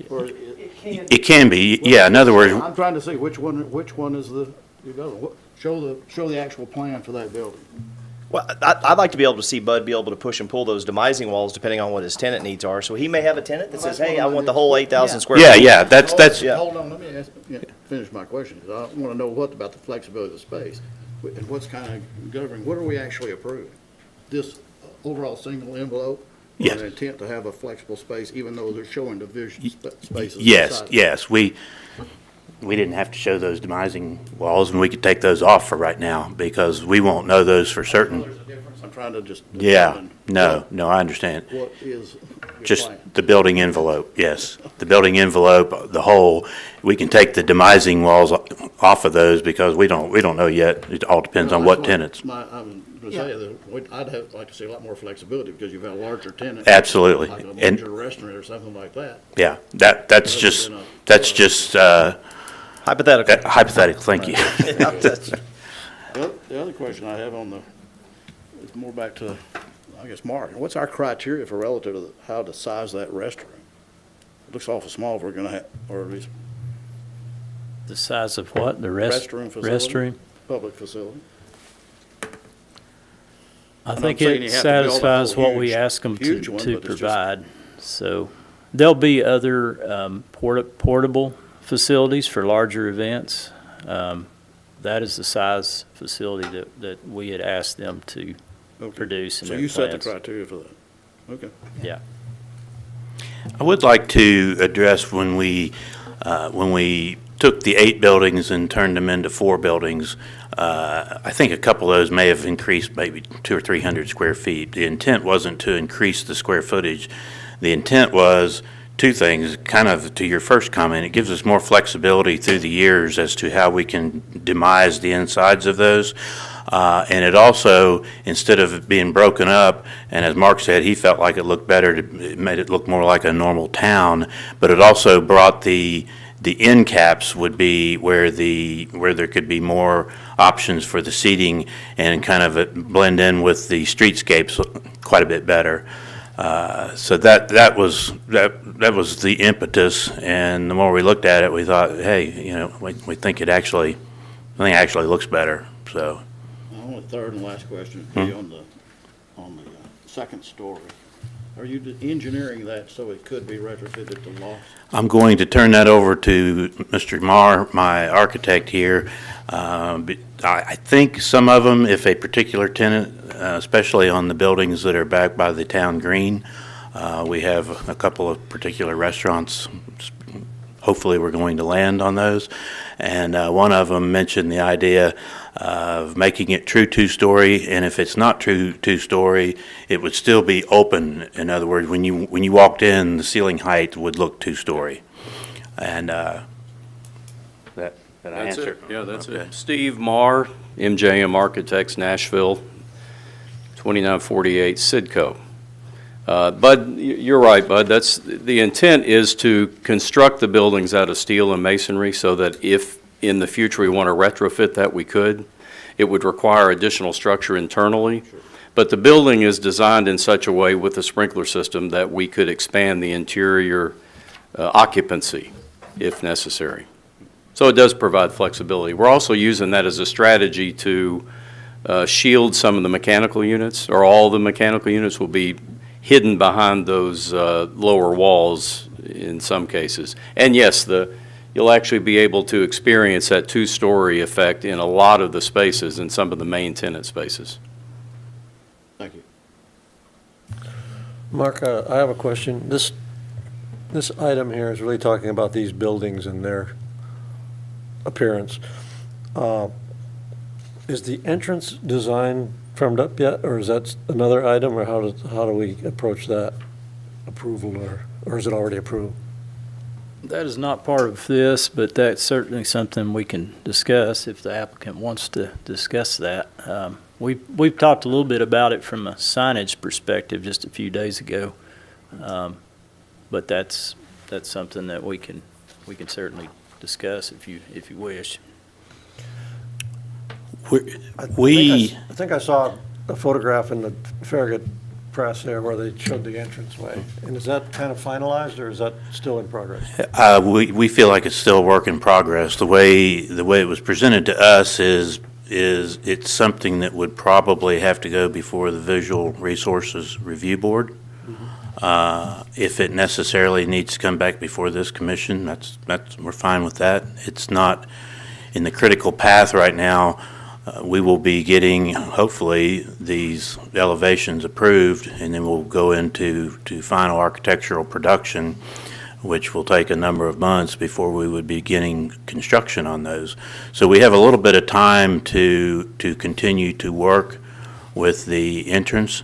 Speaker 8: Or
Speaker 9: It can be, yeah, in other words,
Speaker 8: I'm trying to see which one is show the actual plan for that building.
Speaker 4: Well, I'd like to be able to see Bud be able to push and pull those demising walls depending on what his tenant needs are. So he may have a tenant that says, hey, I want the whole 8,000 square
Speaker 9: Yeah,
Speaker 4: feet.
Speaker 9: yeah, that's,
Speaker 4: Yeah.
Speaker 8: Hold on, let me finish my question, 'cause I want to know what about the flexibility of the space, and what's kind of governing, what are we actually approving? This overall single envelope?
Speaker 9: Yes.
Speaker 8: Or an intent to have a flexible space, even though they're showing division spaces?
Speaker 9: yes,
Speaker 8: inside?
Speaker 9: yes, we didn't have to show those demising walls, and we could take those off for right now, because we won't know those for certain.
Speaker 8: There's a difference, I'm trying to just.
Speaker 9: Yeah,
Speaker 8: determine
Speaker 9: no, I understand.
Speaker 8: What is your
Speaker 9: Just
Speaker 8: plan?
Speaker 9: the building envelope, yes. The building envelope, the whole, we can take the demising walls off of those because we don't know yet. It all depends on
Speaker 8: No,
Speaker 9: what
Speaker 8: that's
Speaker 9: tenants.
Speaker 8: I'm going to say that I'd like to see a lot more flexibility because you've got a larger tenant.
Speaker 9: Absolutely.
Speaker 8: Like a
Speaker 9: And-
Speaker 8: major restaurant or something like that.
Speaker 9: Yeah, that's just,
Speaker 4: Hypothetical.
Speaker 9: hypothetical, thank you.
Speaker 8: The other question I have is more back to, I guess, Mark. What's our criteria for relative to how to size that restaurant? It looks awful small if we're going to have, or at least
Speaker 2: The size of what? The
Speaker 8: restroom facility?
Speaker 2: restroom?
Speaker 8: Public facility.
Speaker 2: I
Speaker 8: I'm
Speaker 2: think
Speaker 8: not saying
Speaker 2: it
Speaker 8: you have to build a
Speaker 2: satisfies
Speaker 8: whole
Speaker 2: what we
Speaker 8: huge-
Speaker 2: ask them
Speaker 8: huge one,
Speaker 2: to
Speaker 8: but it's just-
Speaker 2: provide. So there'll be other portable facilities for larger events. That is the size facility that we had asked them to
Speaker 8: Okay.
Speaker 2: produce in
Speaker 8: So
Speaker 2: their
Speaker 8: you set the
Speaker 2: plans.
Speaker 8: criteria for that? Okay.
Speaker 2: Yeah.
Speaker 9: I would like to address when we took the 8 buildings and turned them into 4 buildings, I think a couple of those may have increased maybe 200 or 300 square feet. The intent wasn't to increase the square footage. The intent was two things, kind of to your first comment. It gives us more flexibility through the years as to how we can demise the insides of those. And it also, instead of it being broken up, and as Mark said, he felt like it looked better, it made it look more like a normal town, but it also brought the end caps would be where there could be more options for the seating and kind of blend in with the streetscapes quite a bit better. So that was the impetus, and the more we looked at it, we thought, hey, we think it actually looks better. So.
Speaker 8: The third and last question would be on the second story. Are you engineering that so it could be retrofitted to lofts?
Speaker 9: I'm going to turn that over to Mr. Marr, my architect here. But I think some of them, if a particular tenant, especially on the buildings that are back by the town green, we have a couple of particular restaurants. Hopefully, we're going to land on those. And one of them mentioned the idea of making it true 2-story, and if it's not true 2-story, it would still be open. In other words, when you walked in, the ceiling height would look 2-story. And that I
Speaker 10: That's
Speaker 9: answer?
Speaker 10: it. Yeah, that's
Speaker 9: Okay.
Speaker 10: it. Steve Marr, MJM Architects, Nashville, 2948 Sidco. Bud, you're right, Bud. The intent is to construct the buildings out of steel and masonry so that if in the future we want to retrofit that, we could. It would require additional structure internally. But the building is designed in such a way with the sprinkler system that we could expand the interior occupancy if necessary. So it does provide flexibility. We're also using that as a strategy to shield some of the mechanical units, or all the mechanical units will be hidden behind those lower walls in some cases. And yes, you'll actually be able to experience that 2-story effect in a lot of the spaces in some of the main tenant spaces.
Speaker 8: Thank you.
Speaker 11: Mark, I have a question. This item here is really talking about these buildings and their appearance. Is the entrance design firmed up yet, or is that another item, or how do we approach that approval, or is it already approved?
Speaker 2: That is not part of this, but that's certainly something we can discuss if the applicant wants to discuss that. We've talked a little bit about it from a signage perspective just a few days ago, but that's something that we can certainly discuss if you wish.
Speaker 11: I think I saw a photograph in the Farragut press there where they showed the entranceway. And is that kind of finalized, or is that still in progress?
Speaker 9: We feel like it's still a work in progress. The way it was presented to us is is it's something that would probably have to go before the Visual Resources Review Board. If it necessarily needs to come back before this commission, we're fine with that. It's not in the critical path right now. We will be getting, hopefully, these elevations approved, and then we'll go into final architectural production, which will take a number of months before we would be beginning construction on those. So we have a little bit of time to continue to work with the entrance.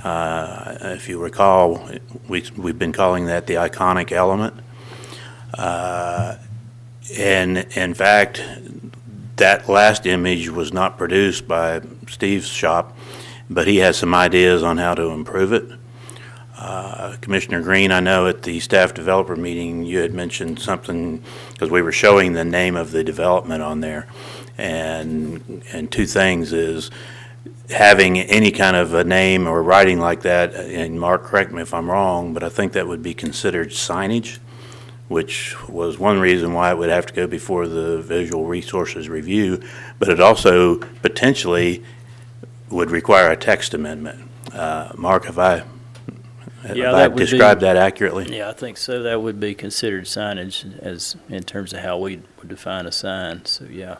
Speaker 9: If you recall, we've been calling that the iconic element. And in fact, that last image was not produced by Steve's shop, but he has some ideas on how to improve it. Commissioner Green, I know at the staff developer meeting, you had mentioned something, because we were showing the name of the development on there. And two things is having any kind of a name or writing like that, and Mark, correct me if I'm wrong, but I think that would be considered signage, which was one reason why it would have to go before the Visual Resources Review, but it also potentially would require a text amendment. Mark, have I described that accurately?
Speaker 2: Yeah, I think so. That would be considered signage as, in terms of how we would define a sign, so yeah.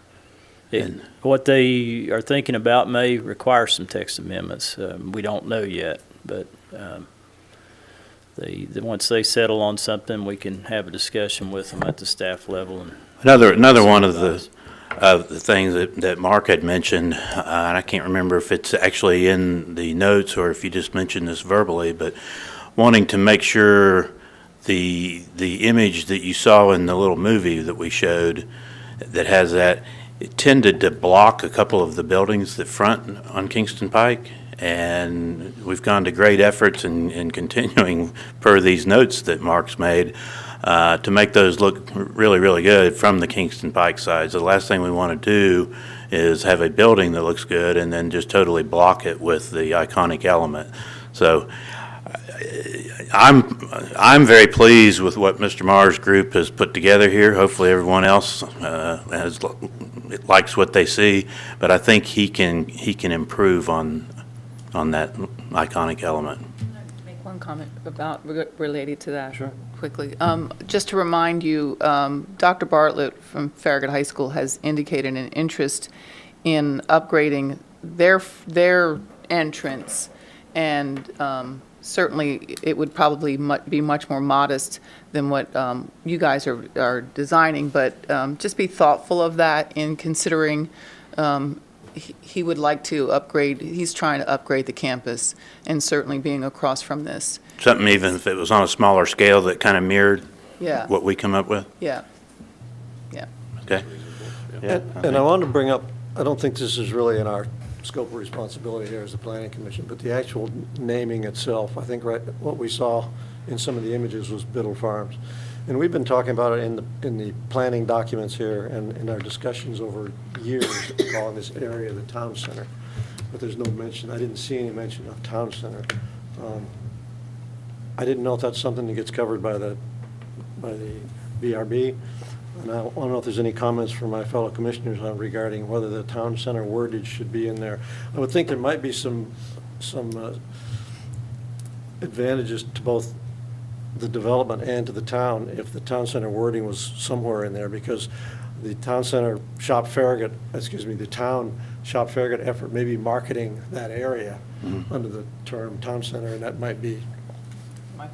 Speaker 2: What they are thinking about may require some text amendments. We don't know yet, but once they settle on something, we can have a discussion with them at the staff level. And
Speaker 9: Another one of the things that Mark had mentioned, and I can't remember if it's actually in the notes or if you just mentioned this verbally, but wanting to make sure the image that you saw in the little movie that we showed that has that, it tended to block a couple of the buildings that front on Kingston Pike. And we've gone to great efforts in continuing per these notes that Mark's made to make those look really, really good from the Kingston Pike side. So the last thing we want to do is have a building that looks good and then just totally block it with the iconic element. So I'm very pleased with what Mr. Marr's group has put together here. Hopefully everyone else likes what they see, but I think he can improve on that iconic element.
Speaker 6: Make one comment about, related to that. Sure. Quickly. Just to remind you, Dr. Bartlett from Farragut High School has indicated an interest in upgrading their entrance, and certainly it would probably be much more modest than what you guys are designing, but just be thoughtful of that in considering he would like to upgrade, he's trying to upgrade the campus, and certainly being across from this.
Speaker 9: Something even if it was on a smaller scale that kind of mirrored
Speaker 6: Yeah.
Speaker 9: what we come up with?
Speaker 6: Yeah. Yeah.
Speaker 9: Okay.
Speaker 11: And I wanted to bring up, I don't think this is really in our scope of responsibility here as the planning commission, but the actual naming itself, I think what we saw in some of the images was Biddle Farms. And we've been talking about it in the planning documents here and in our discussions over years, calling this area the town center. But there's no mention, I didn't see any mention of town center. I didn't know if that's something that gets covered by the BRB. And I want to know if there's any comments from my fellow commissioners on regarding whether the town center wordage should be in there. I would think there might be some advantages to both the development and to the town if the town center wording was somewhere in there, because the town center shop Farragut, the town shop Farragut effort may be marketing that area under the term town center, and that might be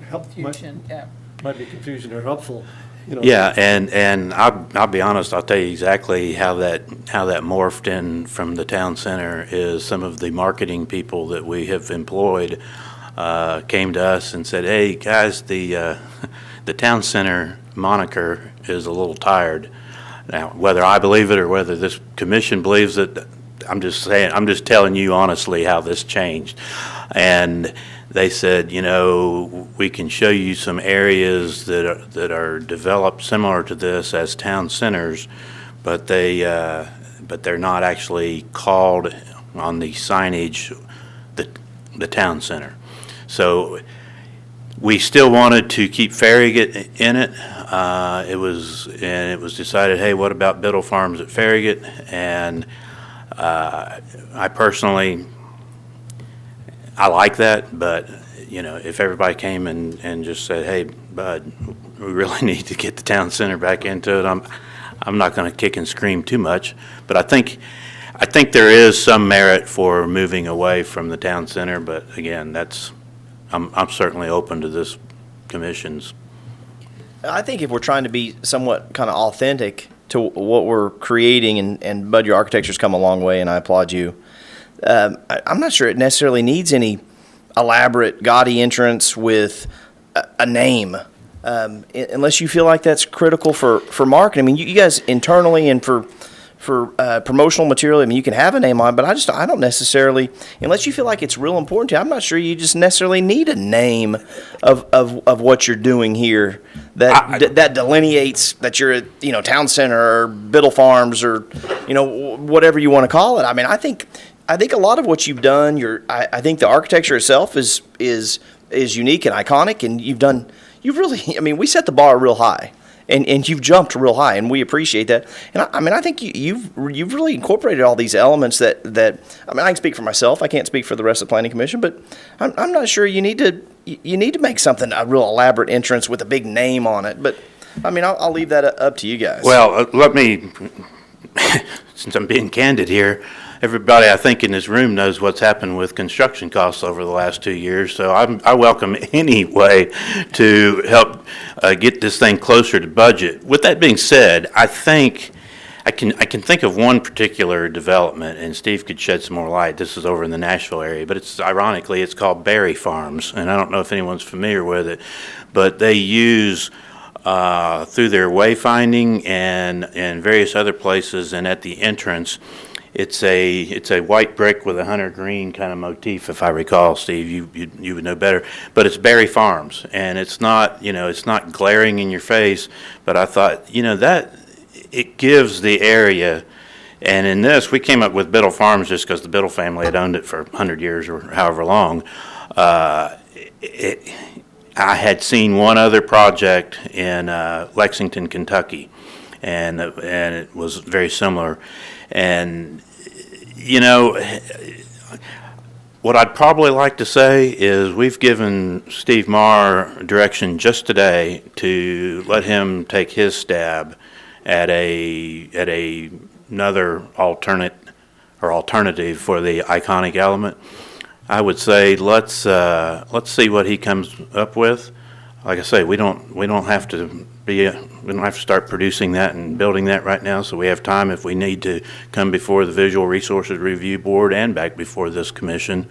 Speaker 6: Confusion, yeah.
Speaker 11: might be confusion or helpful. You know.
Speaker 9: Yeah, and I'll be honest, I'll tell you exactly how that morphed in from the town center is some of the marketing people that we have employed came to us and said, hey, guys, the town center moniker is a little tired. Now, whether I believe it or whether this commission believes it, I'm just telling you honestly how this changed. And they said, we can show you some areas that are developed similar to this as town centers, but they're not actually called on the signage the town center. So we still wanted to keep Farragut in it. It was decided, hey, what about Biddle Farms at Farragut? And I personally, I like that, but, you know, if everybody came and just said, hey, Bud, we really need to get the town center back into it, I'm not going to kick and scream too much. But I think there is some merit for moving away from the town center, but again, I'm certainly open to this commission's.
Speaker 4: I think if we're trying to be somewhat kind of authentic to what we're creating, and Bud, your architecture's come a long way, and I applaud you. I'm not sure it necessarily needs any elaborate, gaudy entrance with a name, unless you feel like that's critical for marketing. I mean, you guys internally and for promotional material, I mean, you can have a name on it, but I don't necessarily, unless you feel like it's real important to you, I'm not sure you just necessarily need a name of what you're doing here that delineates that you're at, you know, Town Center or Biddle Farms or, you know, whatever you want to call it. I mean, I think a lot of what you've done, I think the architecture itself is unique and iconic, and you've really, I mean, we set the bar real high. And you've jumped real high, and we appreciate that. And I mean, I think you've really incorporated all these elements that I mean, I can speak for myself. I can't speak for the rest of the Planning Commission, but I'm not sure you need to make something a real elaborate entrance with a big name on it. But I mean, I'll leave that up to you guys.
Speaker 9: Well, let me, since I'm being candid here, everybody I think in this room knows what's happened with construction costs over the last 2 years. So I welcome any way to help get this thing closer to budget. With that being said, I think I can think of one particular development, and Steve could shed some more light. This is over in the Nashville area, but ironically it's called Berry Farms, and I don't know if anyone's familiar with it, but they use through their wayfinding and various other places, and at the entrance, it's a white brick with a hunter green kind of motif, if I recall, Steve. You would know better, but it's Berry Farms, and it's not glaring in your face. But I thought, that it gives the area, and in this we came up with Biddle Farms just because the Biddle family had owned it for 100 years or however long. I had seen one other project in Lexington, Kentucky, and it was very similar. And, what I'd probably like to say is we've given Steve Marr direction just today to let him take his stab at another alternative for the iconic element. I would say let's see what he comes up with. Like I say, we don't have to start producing that and building that right now, so we have time if we need to come before the Visual Resources Review Board and back before this commission,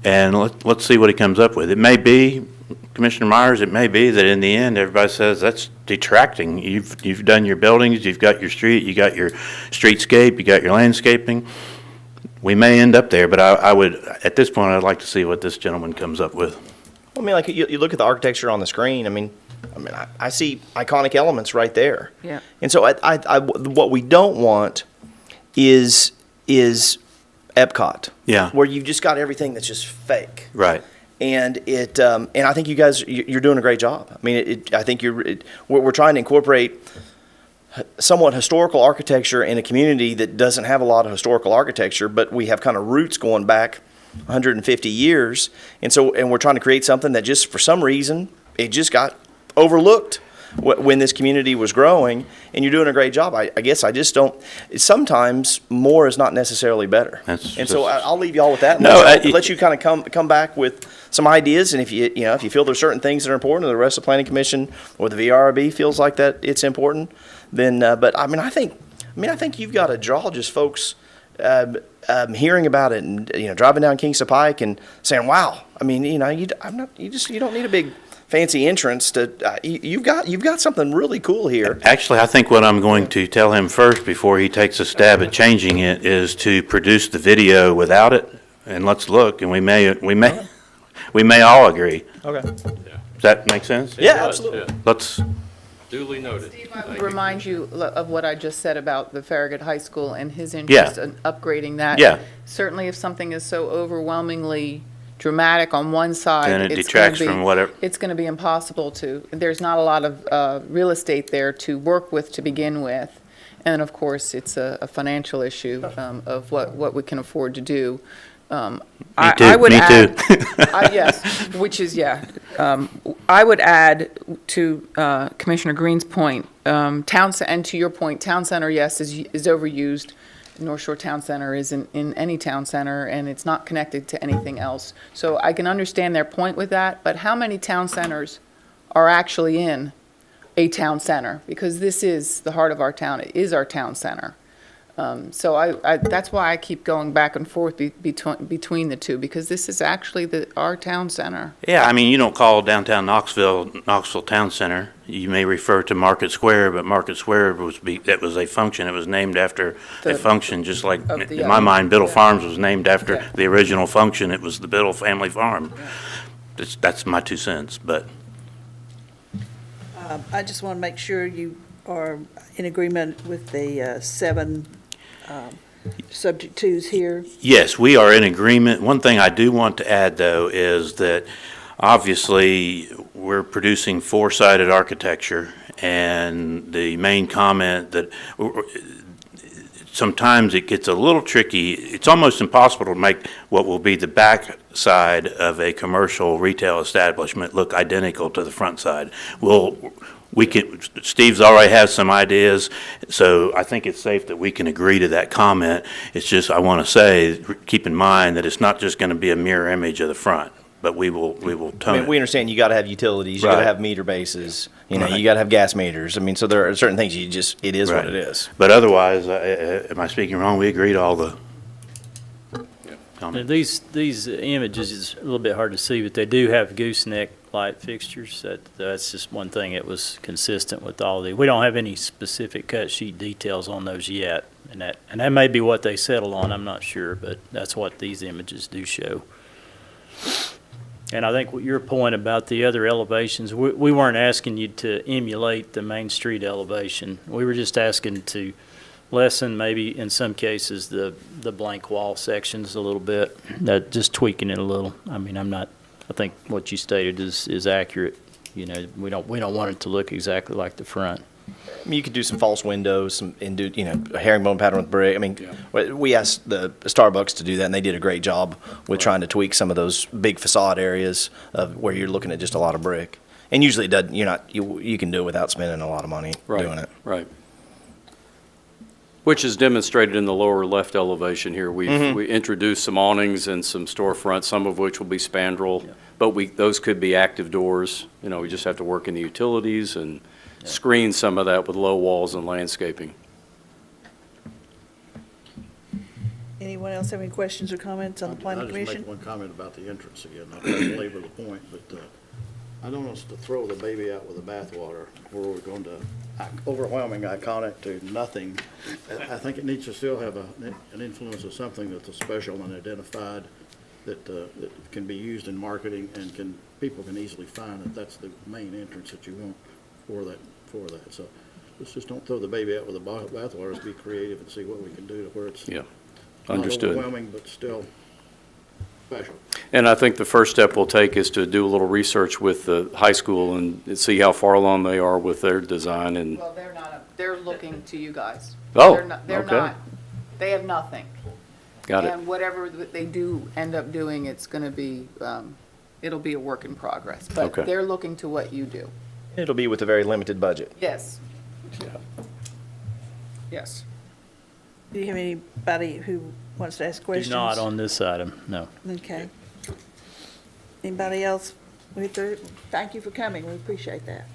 Speaker 9: and let's see what he comes up with. It may be, Commissioner Myers, it may be that in the end everybody says that's detracting. You've done your buildings, you've got your street, you got your streetscape, you got your landscaping. We may end up there, but I would, at this point, I'd like to see what this gentleman comes up with.
Speaker 4: I mean, like you look at the architecture on the screen. I mean, I see iconic elements right there.
Speaker 6: Yeah.
Speaker 4: And so what we don't want is Epcot.
Speaker 9: Yeah.
Speaker 4: Where you've just got everything that's just fake.
Speaker 9: Right.
Speaker 4: And and I think you guys, you're doing a great job. I mean, I think we're trying to incorporate somewhat historical architecture in a community that doesn't have a lot of historical architecture, but we have kind of roots going back 150 years, and we're trying to create something that just for some reason it just got overlooked when this community was growing, and you're doing a great job. I guess I just don't. Sometimes more is not necessarily better, so I'll leave you all with that. Let you kind of come back with some ideas, and if you feel there's certain things that are important, or the rest of the Planning Commission or the VRB feels like that it's important, then. But I mean, I think you've got to draw just folks. Hearing about it and driving down Kingston Pike and saying, "Wow!" I mean, you don't need a big fancy entrance to. You've got something really cool here.
Speaker 9: Actually, I think what I'm going to tell him first before he takes a stab at changing it is to produce the video without it, and let's look, and we may all agree.
Speaker 4: Okay.
Speaker 9: Does that make sense?
Speaker 4: Yeah, absolutely.
Speaker 9: Let's.
Speaker 10: Duly noted.
Speaker 6: Steve, I would remind you of what I just said about the Farragut High School and his interest in upgrading that.
Speaker 9: Yeah.
Speaker 6: Certainly, if something is so overwhelmingly dramatic on one side,
Speaker 9: Then it detracts from whatever.
Speaker 6: It's going to be impossible to. There's not a lot of real estate there to work with to begin with, And of course, it's a financial issue of what we can afford to do. I would
Speaker 9: me
Speaker 6: add-
Speaker 9: too.
Speaker 6: Yes, which is, yeah. I would add to Commissioner Green's point, and to your point, town center, yes, is overused. North Shore Town Center isn't in any town center, and it's not connected to anything else. So I can understand their point with that, but how many town centers are actually in a town center? Because this is the heart of our town. It is our town center. So that's why I keep going back and forth between the two, because this is actually our town center.
Speaker 9: Yeah, I mean, you don't call downtown Knoxville Town Center. You may refer to Market Square, but Market Square that was a function. It was named after a function, just like, in my mind, Biddle Farms was named after the original function. It was the Biddle family farm. That's my 2 cents, but.
Speaker 1: I just want to make sure you are in agreement with the 7 subject twos here.
Speaker 9: Yes, we are in agreement. One thing I do want to add, though, is that obviously we're producing four-sided architecture, and the main comment that sometimes it gets a little tricky. It's almost impossible to make what will be the back side of a commercial retail establishment look identical to the front side. Steve's already has some ideas, so I think it's safe that we can agree to that comment. It's just, I want to say, keep in mind that it's not just going to be a mirror image of the front, but we will tone
Speaker 4: I mean,
Speaker 9: it.
Speaker 4: we understand you got to have utilities, you got to
Speaker 9: Right.
Speaker 4: have meter bases, you
Speaker 9: Right.
Speaker 4: got to have gas meters. I mean, so there are certain things it is what
Speaker 9: Right.
Speaker 4: it is.
Speaker 9: But otherwise, am I speaking wrong? We agree to all the
Speaker 2: Now,
Speaker 9: comments.
Speaker 2: these images is a little bit hard to see, but they do have gooseneck light fixtures. That's just one thing that was consistent with all the. We don't have any specific cut sheet details on those yet, and that may be what they settle on. I'm not sure, but that's what these images do show. And I think what your point about the other elevations, we weren't asking you to emulate the Main Street elevation. We were just asking to lessen, maybe in some cases, the blank wall sections a little bit, just tweaking it a little. I mean, I think what you stated is accurate. We don't want it to look exactly like the front.
Speaker 4: I mean, you could do some false windows and do, a herringbone pattern with brick. I mean, we asked the Starbucks to do that, and they did a great job with trying to tweak some of those big facade areas of where you're looking at just a lot of brick. And usually it doesn't, you can do it without spending a lot of money doing it.
Speaker 10: Right. Which is demonstrated in the lower left elevation here. We introduced some awnings and some storefronts, some of which will be spandrel, but those could be active doors. We just have to work in the utilities and screen some of that with low walls and landscaping.
Speaker 1: Anyone else have any questions or comments on the planning
Speaker 8: I'll just
Speaker 1: commission?
Speaker 8: make one comment about the entrance again, not to belabor the point, but I don't want us to throw the baby out with the bathwater, where we're going to overwhelming iconic to nothing. I think it needs to still have an influence of something that's special and identified, that can be used in marketing, and people can easily find that that's the main entrance that you want for that. So let's just don't throw the baby out with the bathwater. Let's be creative and see what we can do to where it's
Speaker 10: Yeah,
Speaker 8: not
Speaker 10: understood.
Speaker 8: overwhelming, but still special.
Speaker 10: And I think the first step we'll take is to do a little research with the high school and see how far along they are with their design and.
Speaker 6: Well, they're looking to you guys.
Speaker 10: Oh,
Speaker 6: They're
Speaker 10: okay.
Speaker 6: not, they have nothing.
Speaker 10: Got it.
Speaker 6: And whatever they do end up doing, it's going to be, it'll be a work in progress. But
Speaker 10: Okay.
Speaker 6: they're looking to what you do.
Speaker 4: It'll be with a very limited budget.
Speaker 6: Yes. Yes.
Speaker 1: Do you have anybody who wants to ask
Speaker 2: Do
Speaker 1: questions?
Speaker 2: not on this item, no.
Speaker 1: Okay. Anybody else? Thank you for coming. We appreciate that.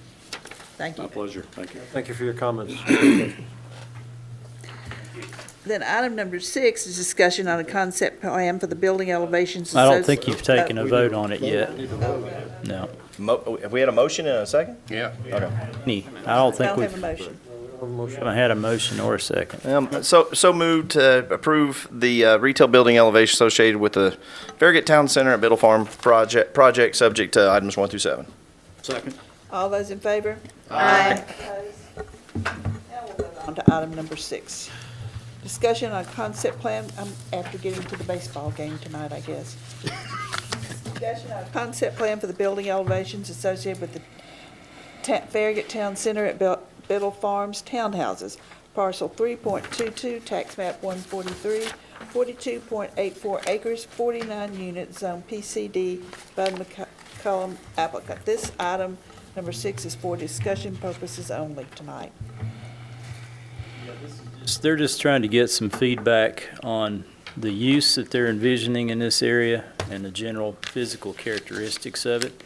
Speaker 1: Thank
Speaker 10: My
Speaker 1: you.
Speaker 10: pleasure. Thank you.
Speaker 11: Thank you for your comments.
Speaker 1: Then item number 6 is discussion on a concept plan for the building elevations.
Speaker 2: I don't think you've taken a vote on it yet. No.
Speaker 4: Have we had a motion in a second?
Speaker 5: Yeah.
Speaker 4: Okay.
Speaker 2: I don't
Speaker 1: I
Speaker 2: think
Speaker 1: don't
Speaker 2: we've
Speaker 1: have a motion.
Speaker 2: haven't had a motion or a second.
Speaker 4: So moved to approve the retail building elevation associated with the Farragut Town Center at Biddle Farm project subject to items 1 through 7.
Speaker 8: Second.
Speaker 1: All those in favor? Aye. Opposed? Now we'll go on to item number 6. Discussion on concept plan, after getting to the baseball game tonight, I guess. Discussion on concept plan for the building elevations associated with the Farragut Town Center at Biddle Farms townhouses. parcel 3.22, tax map 143, 42.84 acres, 49 units, zone PCD by the McCollum applicant. This item, number 6, is for discussion purposes only tonight.
Speaker 2: They're just trying to get some feedback on the use that they're envisioning in this area and the general physical characteristics of it.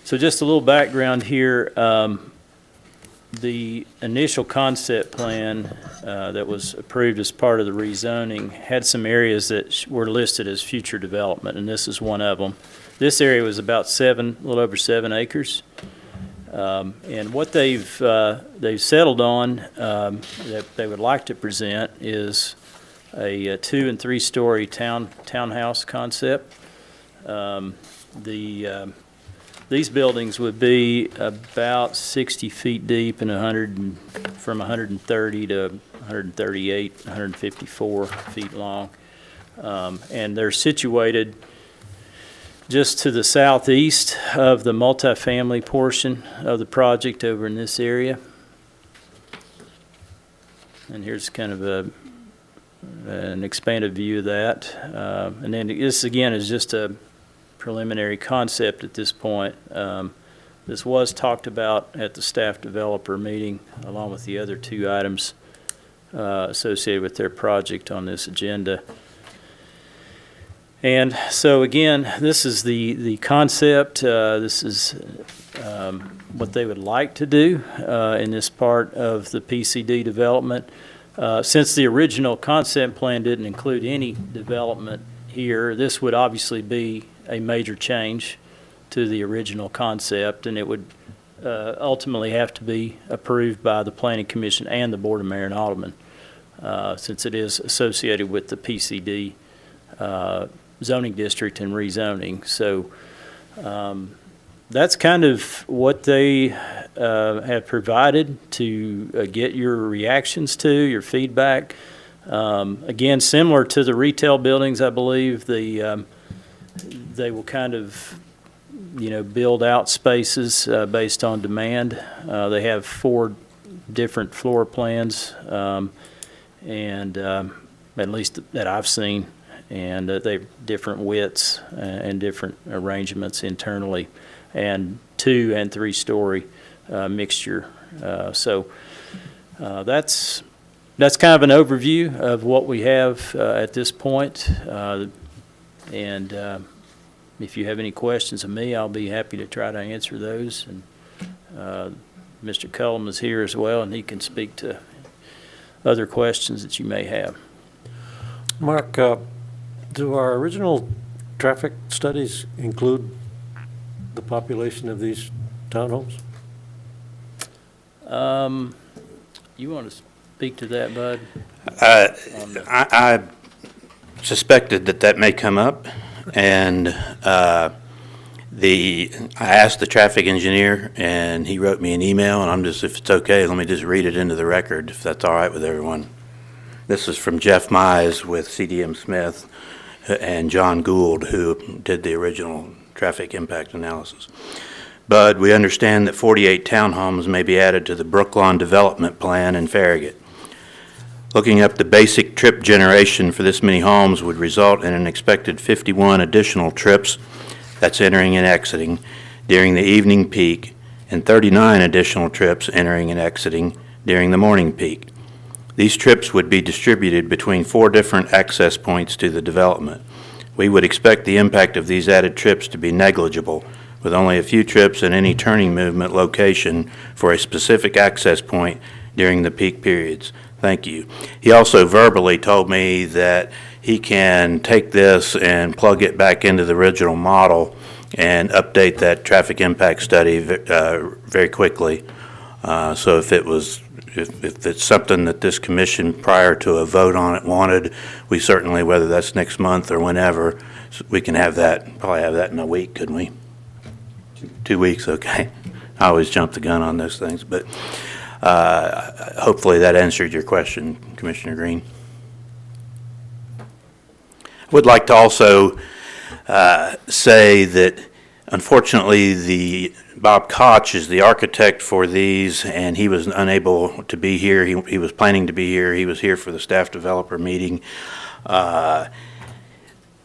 Speaker 2: So just a little background here. The initial concept plan that was approved as part of the rezoning had some areas that were listed as future development, and this is one of them. This area was about a little over 7 acres. And what they've settled on that they would like to present is a 2- and 3-story townhouse concept. These buildings would be about 60 feet deep and from 130 to 138, 154 feet long. And they're situated just to the southeast of the multifamily portion of the project over in this area. And here's kind of an expanded view of that. And then this, again, is just a preliminary concept at this point. This was talked about at the staff developer meeting, along with the other 2 items associated with their project on this agenda. And so again, this is the concept. This is what they would like to do in this part of the PCD development. Since the original concept plan didn't include any development here, this would obviously be a major change to the original concept, and it would ultimately have to be approved by the Planning Commission and the Board of Mayor and Aldermen, since it is associated with the PCD zoning district and rezoning. So that's kind of what they have provided to get your reactions to, your feedback. Again, similar to the retail buildings, I believe they will kind of, build out spaces based on demand. They have 4 different floor plans, and at least that I've seen, and they've different widths and different arrangements internally, and 2- and 3-story mixture. So that's kind of an overview of what we have at this point. And if you have any questions of me, I'll be happy to try to answer those. And Mr. Cullum is here as well, and he can speak to other questions that you may have.
Speaker 11: Mark, do our original traffic studies include the population of these townhomes?
Speaker 2: You want to speak to that, Bud?
Speaker 9: I suspected that may come up, and I asked the traffic engineer, and he wrote me an email, and if it's okay, let me just read it into the record, if that's all right with everyone. This is from Jeff Mize with CDM Smith and John Gould, who did the original traffic impact analysis. Bud, we understand that 48 townhomes may be added to the Brooklawn development plan in Farragut. Looking up the basic trip generation for this many homes would result in an expected 51 additional trips, that's entering and exiting, during the evening peak, and 39 additional trips entering and exiting during the morning peak. These trips would be distributed between 4 different access points to the development. We would expect the impact of these added trips to be negligible, with only a few trips at any turning movement location for a specific access point during the peak periods. Thank you. He also verbally told me that he can take this and plug it back into the original model and update that traffic impact study very quickly. So if it's something that this commission, prior to a vote on it, wanted, we certainly, whether that's next month or whenever, we can probably have that in a week, couldn't we? 2 weeks, okay. I always jump the gun on those things, but hopefully that answered your question, Commissioner Green. I would like to also say that Unfortunately, Bob Koch is the architect for these, and he was unable to be here. He was planning to be here. He was here for the staff developer meeting.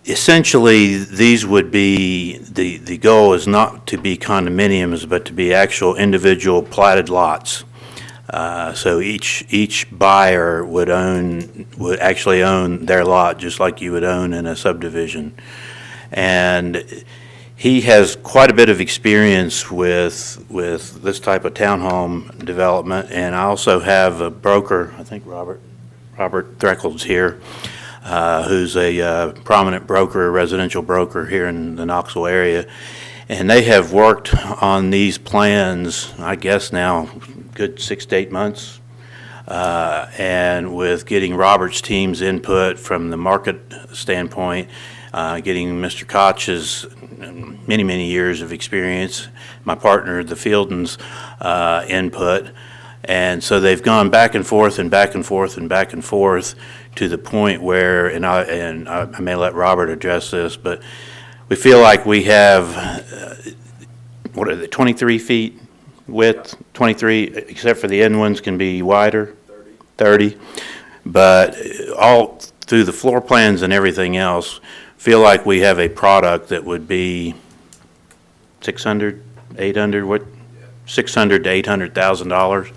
Speaker 9: Essentially, these would be, the goal is not to be condominiums, but to be actual individual platted lots. So each buyer would actually own their lot, just like you would own in a subdivision. And he has quite a bit of experience with this type of townhome development, and I also have a broker, I think Robert Threckle's here, who's a prominent broker, residential broker here in the Knoxville area. And they have worked on these plans, I guess now, good 6 to 8 months. And with getting Robert's team's input from the market standpoint, getting Mr. Koch's many years of experience, my partner, the Fieldens, input. And so they've gone back and forth and back and forth and back and forth to the point where, and I may let Robert address this, but we feel like we have, 23 feet width, 23, except for the end ones can be wider, 30. But all through the floor plans and everything else, feel like we have a product that would be 600, 800, what, $600 to $800,000.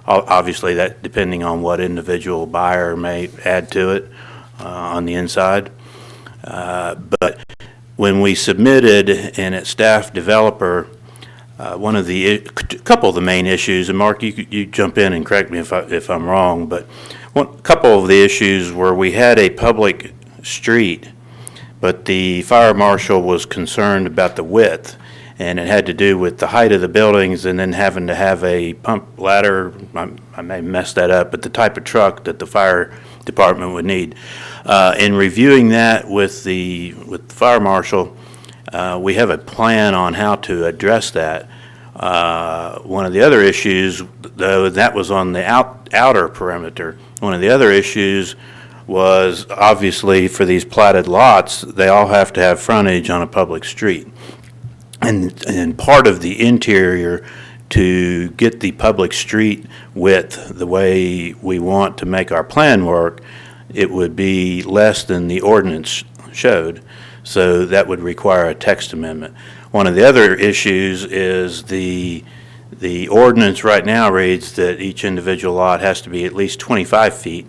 Speaker 9: Obviously, that depending on what individual buyer may add to it on the inside. But when we submitted and at staff developer, couple of the main issues, and Mark, you jump in and correct me if I'm wrong, but a couple of the issues were we had a public street, but the fire marshal was concerned about the width, and it had to do with the height of the buildings and then having to have a pump ladder, I may mess that up, but the type of truck that the fire department would need. In reviewing that with the fire marshal, we have a plan on how to address that. One of the other issues, though, that was on the outer perimeter. One of the other issues was obviously for these platted lots, they all have to have frontage on a public street. And part of the interior to get the public street width the way we want to make our plan work, it would be less than the ordinance showed. So that would require a text amendment. One of the other issues is the ordinance right now reads that each individual lot has to be at least 25 feet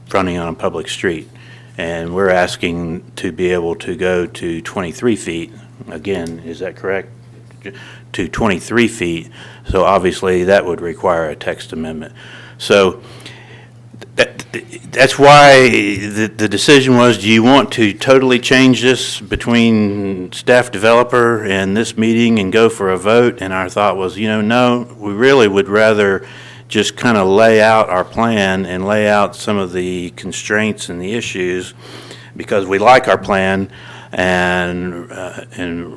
Speaker 9: fronting on a public street. And we're asking to be able to go to 23 feet. Again, is that correct? To 23 feet. So obviously that would require a text amendment. So that's why the decision was, do you want to totally change this between staff developer and this meeting and go for a vote? And our thought was, no, we really would rather just kind of lay out our plan and lay out some of the constraints and the issues, because we like our plan, and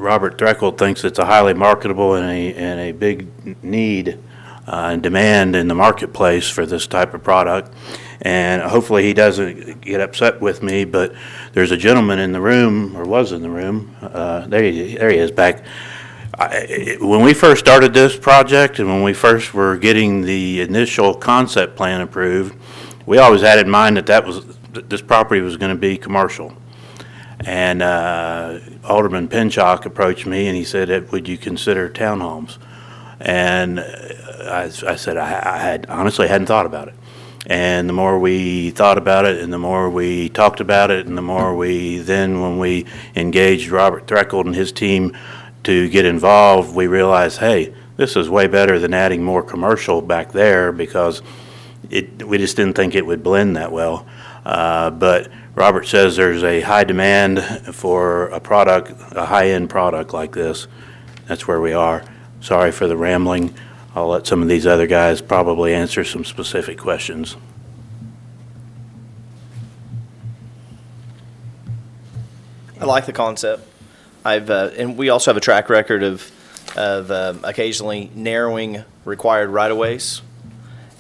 Speaker 9: Robert Threckle thinks it's a highly marketable and a big need and demand in the marketplace for this type of product. And hopefully he doesn't get upset with me, but there's a gentleman in the room, or was in the room, there he is back. When we first started this project and when we first were getting the initial concept plan approved, we always had in mind that this property was going to be commercial. And Alderman Pinchak approached me and he said, would you consider townhomes? And I said I honestly hadn't thought about it. And the more we thought about it and the more we talked about it and the more when we engaged Robert Threckle and his team to get involved, we realized, hey, this is way better than adding more commercial back there, because we just didn't think it would blend that well. But Robert says there's a high demand for a high-end product like this. That's where we are. Sorry for the rambling. I'll let some of these other guys probably answer some specific questions.
Speaker 4: I like the concept. And we also have a track record of occasionally narrowing required right-of-ways.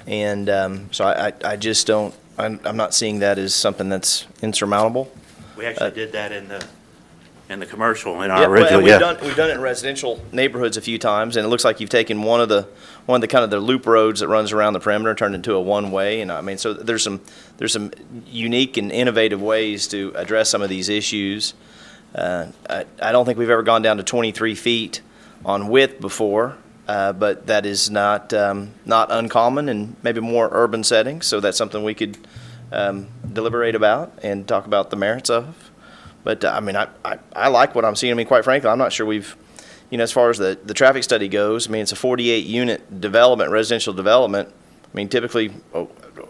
Speaker 4: And so I just don't, I'm not seeing that as something that's insurmountable.
Speaker 9: We actually did that in the in the commercial in
Speaker 4: Yeah,
Speaker 9: our
Speaker 4: well,
Speaker 9: original,
Speaker 4: and
Speaker 9: yeah.
Speaker 4: we've done it in residential neighborhoods a few times, and it looks like you've taken one of the kind of the loop roads that runs around the perimeter, turned into a one-way, and I mean, so there's some unique and innovative ways to address some of these issues. I don't think we've ever gone down to 23 feet on width before, but that is not uncommon in maybe more urban settings, so that's something we could deliberate about and talk about the merits of. But, I mean, I like what I'm seeing. I mean, quite frankly, I'm not sure we've, as far as the traffic study goes, I mean, it's a 48-unit development, residential development. I mean, typically,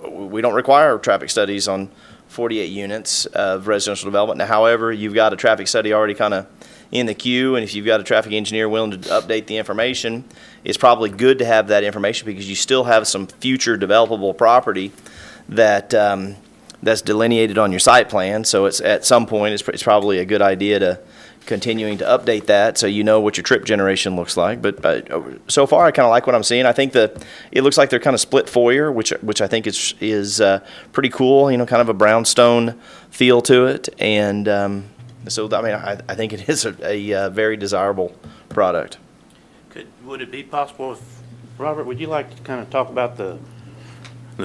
Speaker 4: we don't require traffic studies on 48 units of residential development. Now, however, you've got a traffic study already kind of in the queue, and if you've got a traffic engineer willing to update the information, it's probably good to have that information because you still have some future developable property that that's delineated on your site plan. So it's at some point it's probably a good idea to continuing to update that so you know what your trip generation looks like. But so far, I kind of like what I'm seeing. I think it looks like they're kind of split foyer, which I think is pretty cool. Kind of a brownstone feel to it, and so I mean I think it is a very desirable product.
Speaker 9: Would it be possible if, Robert, would you like to kind of talk about the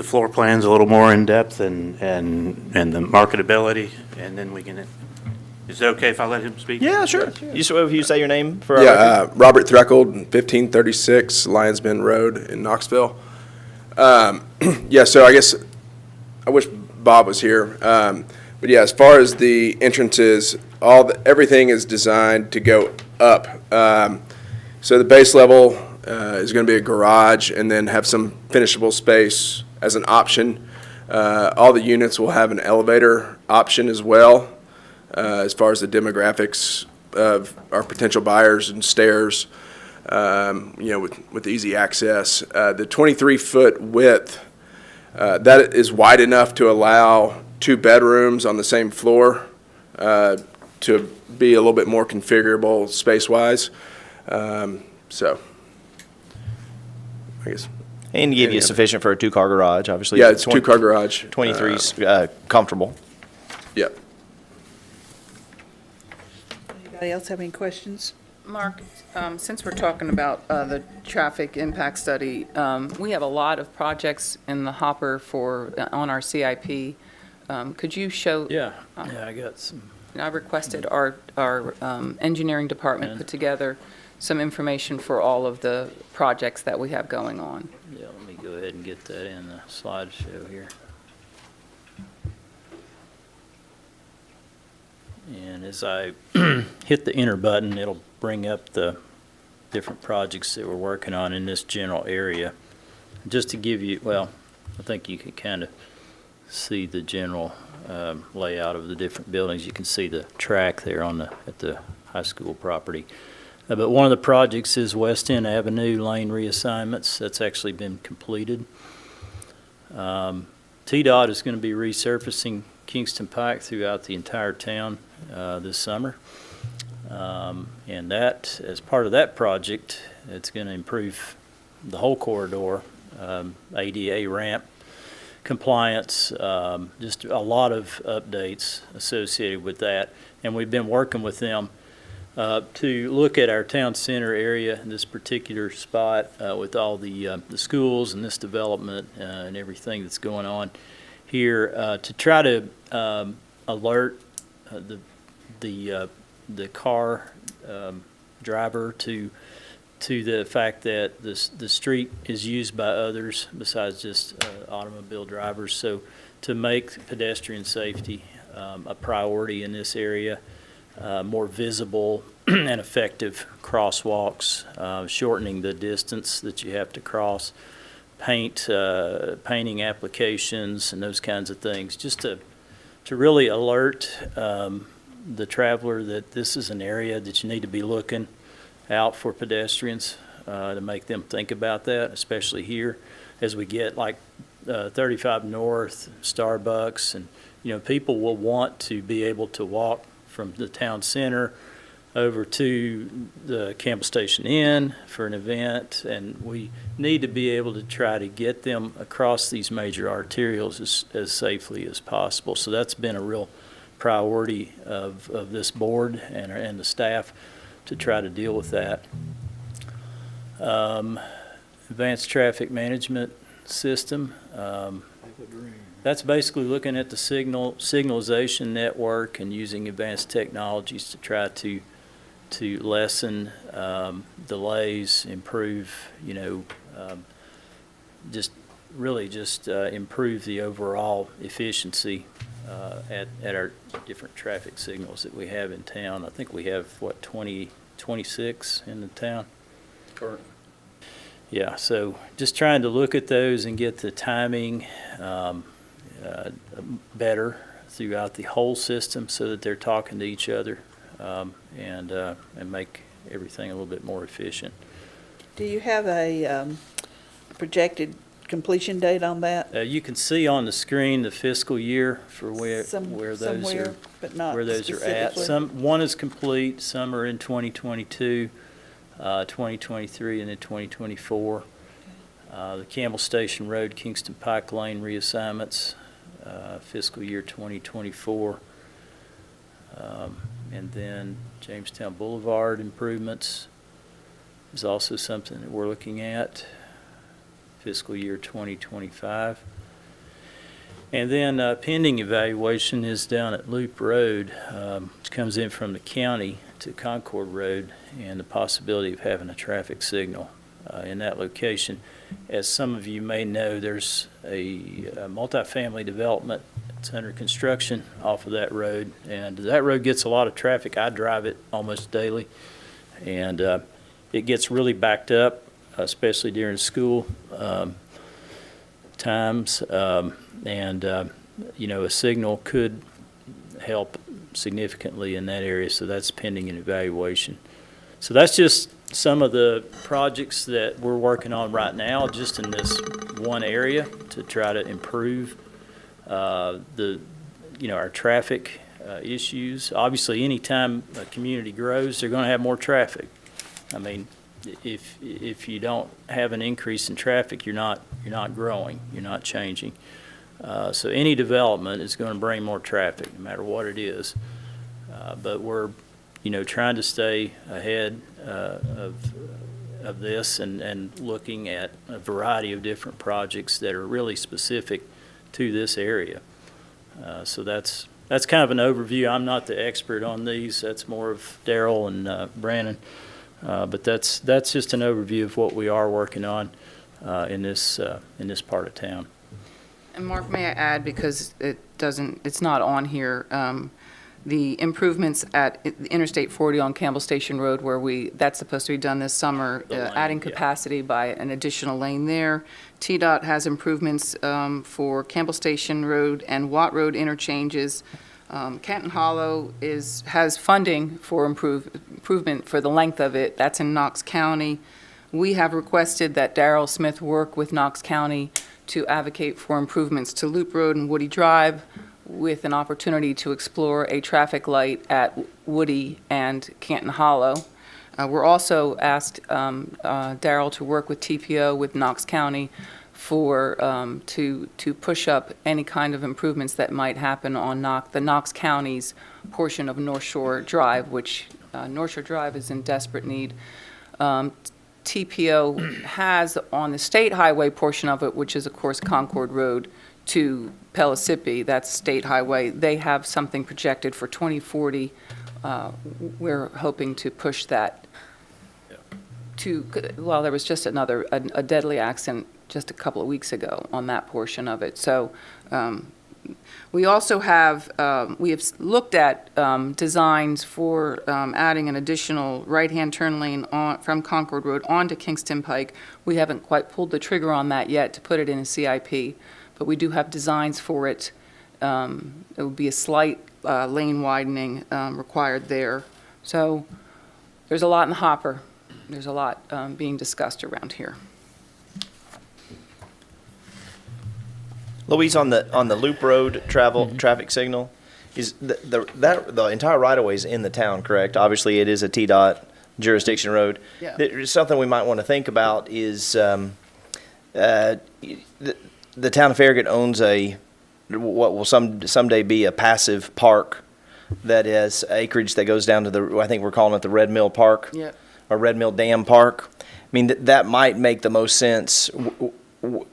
Speaker 9: floor plans a little more in depth and the marketability, and then we can, is it okay if I let him speak?
Speaker 4: Yeah, sure. You say your name for our record?
Speaker 12: Robert Threckold, 1536 Lions Bend Road in Knoxville. Yeah, so I guess I wish Bob was here. But yeah, as far as the entrances, everything is designed to go up. So the base level is going to be a garage and then have some finishable space as an option. All the units will have an elevator option as well, as far as the demographics of our potential buyers, and stairs, with easy access. The 23-foot width, that is wide enough to allow 2 bedrooms on the same floor to be a little bit more configurable space-wise. So, I guess.
Speaker 4: And give you sufficient for a 2-car garage, obviously.
Speaker 12: Yeah, it's 2-car garage.
Speaker 4: 23's comfortable.
Speaker 12: Yep.
Speaker 1: Anybody else have any questions?
Speaker 6: Mark, since we're talking about the traffic impact study, we have a lot of projects in the hopper on our CIP. Could you show?
Speaker 2: Yeah, I got some.
Speaker 6: I requested our engineering department put together some information for all of the projects that we have going on.
Speaker 2: Yeah, let me go ahead and get that in the slideshow here. And as I hit the enter button, it'll bring up the different projects that we're working on in this general area. Just to give you, well, I think you can kind of see the general layout of the different buildings. You can see the track there at the high school property. But one of the projects is West End Avenue lane reassignments. That's actually been completed. TDOT is going to be resurfacing Kingston Pike throughout the entire town this summer. And that, as part of that project, it's going to improve the whole corridor, ADA ramp compliance, just a lot of updates associated with that. And we've been working with them to look at our town center area in this particular spot with all the schools and this development and everything that's going on here to try to alert the car driver to the fact that the street is used by others besides just automobile drivers. So to make pedestrian safety a priority in this area, more visible and effective crosswalks, shortening the distance that you have to cross, painting applications and those kinds of things, just to really alert the traveler that this is an area that you need to be looking out for pedestrians, to make them think about that, especially here as we get like 35 North, Starbucks, and people will want to be able to walk from the town center over to the Campbell Station Inn for an event, and we need to be able to try to get them across these major arterials as safely as possible. So that's been a real priority of this board and the staff to try to deal with that. Advanced traffic management system. That's basically looking at the signalization network and using advanced technologies to try to lessen delays, improve, just improve the overall efficiency at our different traffic signals that we have in town. I think we have, 26 in the town?
Speaker 5: Correct.
Speaker 2: Yeah, so just trying to look at those and get the timing better throughout the whole system so that they're talking to each other and make everything a little bit more efficient.
Speaker 1: Do you have a projected completion date on that?
Speaker 2: You can see on the screen the fiscal year for where those
Speaker 1: Somewhere,
Speaker 2: are,
Speaker 1: but not
Speaker 2: where those are at.
Speaker 1: specifically?
Speaker 2: One is complete, some are in 2022, 2023, and then 2024. The Campbell Station Road, Kingston Pike Lane reassignments, fiscal year 2024. And then Jamestown Boulevard improvements is also something that we're looking at, fiscal year 2025. And then pending evaluation is down at Loop Road, which comes in from the county to Concord Road, and the possibility of having a traffic signal in that location. As some of you may know, there's a multifamily development that's under construction off of that road, and that road gets a lot of traffic. I drive it almost daily, and it gets really backed up, especially during school times, and a signal could help significantly in that area, so that's pending an evaluation. So that's just some of the projects that we're working on right now, just in this one area, to try to improve our traffic issues. Obviously, anytime a community grows, they're going to have more traffic. I mean, if you don't have an increase in traffic, you're not growing, you're not changing. So any development is going to bring more traffic, no matter what it is. But we're, trying to stay ahead of this and looking at a variety of different projects that are really specific to this area. So that's kind of an overview. I'm not the expert on these. That's more of Daryl and Brandon. But that's just an overview of what we are working on in this part of town.
Speaker 6: And Mark, may I add, because it's not on here, the improvements at Interstate 40 on Campbell Station Road, where that's supposed to be done this summer,
Speaker 2: The lane,
Speaker 6: adding
Speaker 2: yeah.
Speaker 6: capacity by an additional lane there. TDOT has improvements for Campbell Station Road and Watt Road interchanges. Canton Hollow has funding for improvement for the length of it. That's in Knox County. We have requested that Darrell Smith work with Knox County to advocate for improvements to Loop Road and Woody Drive, with an opportunity to explore a traffic light at Woody and Canton Hollow. We're also asked Darrell to work with TPO with Knox County to push up any kind of improvements that might happen on the Knox County's portion of North Shore Drive, which North Shore Drive is in desperate need. TPO has on the state highway portion of it, which is of course Concord Road to Pellissippi, that's state highway. They have something projected for 2040. We're hoping to push that there was just a deadly accident just a couple of weeks ago on that portion of it. So we also have looked at designs for adding an additional right-hand turn lane from Concord Road onto Kingston Pike. We haven't quite pulled the trigger on that yet to put it in a CIP, but we do have designs for it. It would be a slight lane widening required there. So there's a lot in the hopper. There's a lot being discussed around here.
Speaker 4: Louise, on the Loop Road traffic signal, is the entire right-of-way is in the town, correct? Obviously, it is a TDOT jurisdiction road.
Speaker 6: Yeah.
Speaker 4: There's something we might want to think about is the town of Farragut owns what will someday be a passive park that is acreage that goes down to the, I think we're calling it the Red Mill Park.
Speaker 6: Yep.
Speaker 4: Or Red Mill Dam Park. I mean, that might make the most sense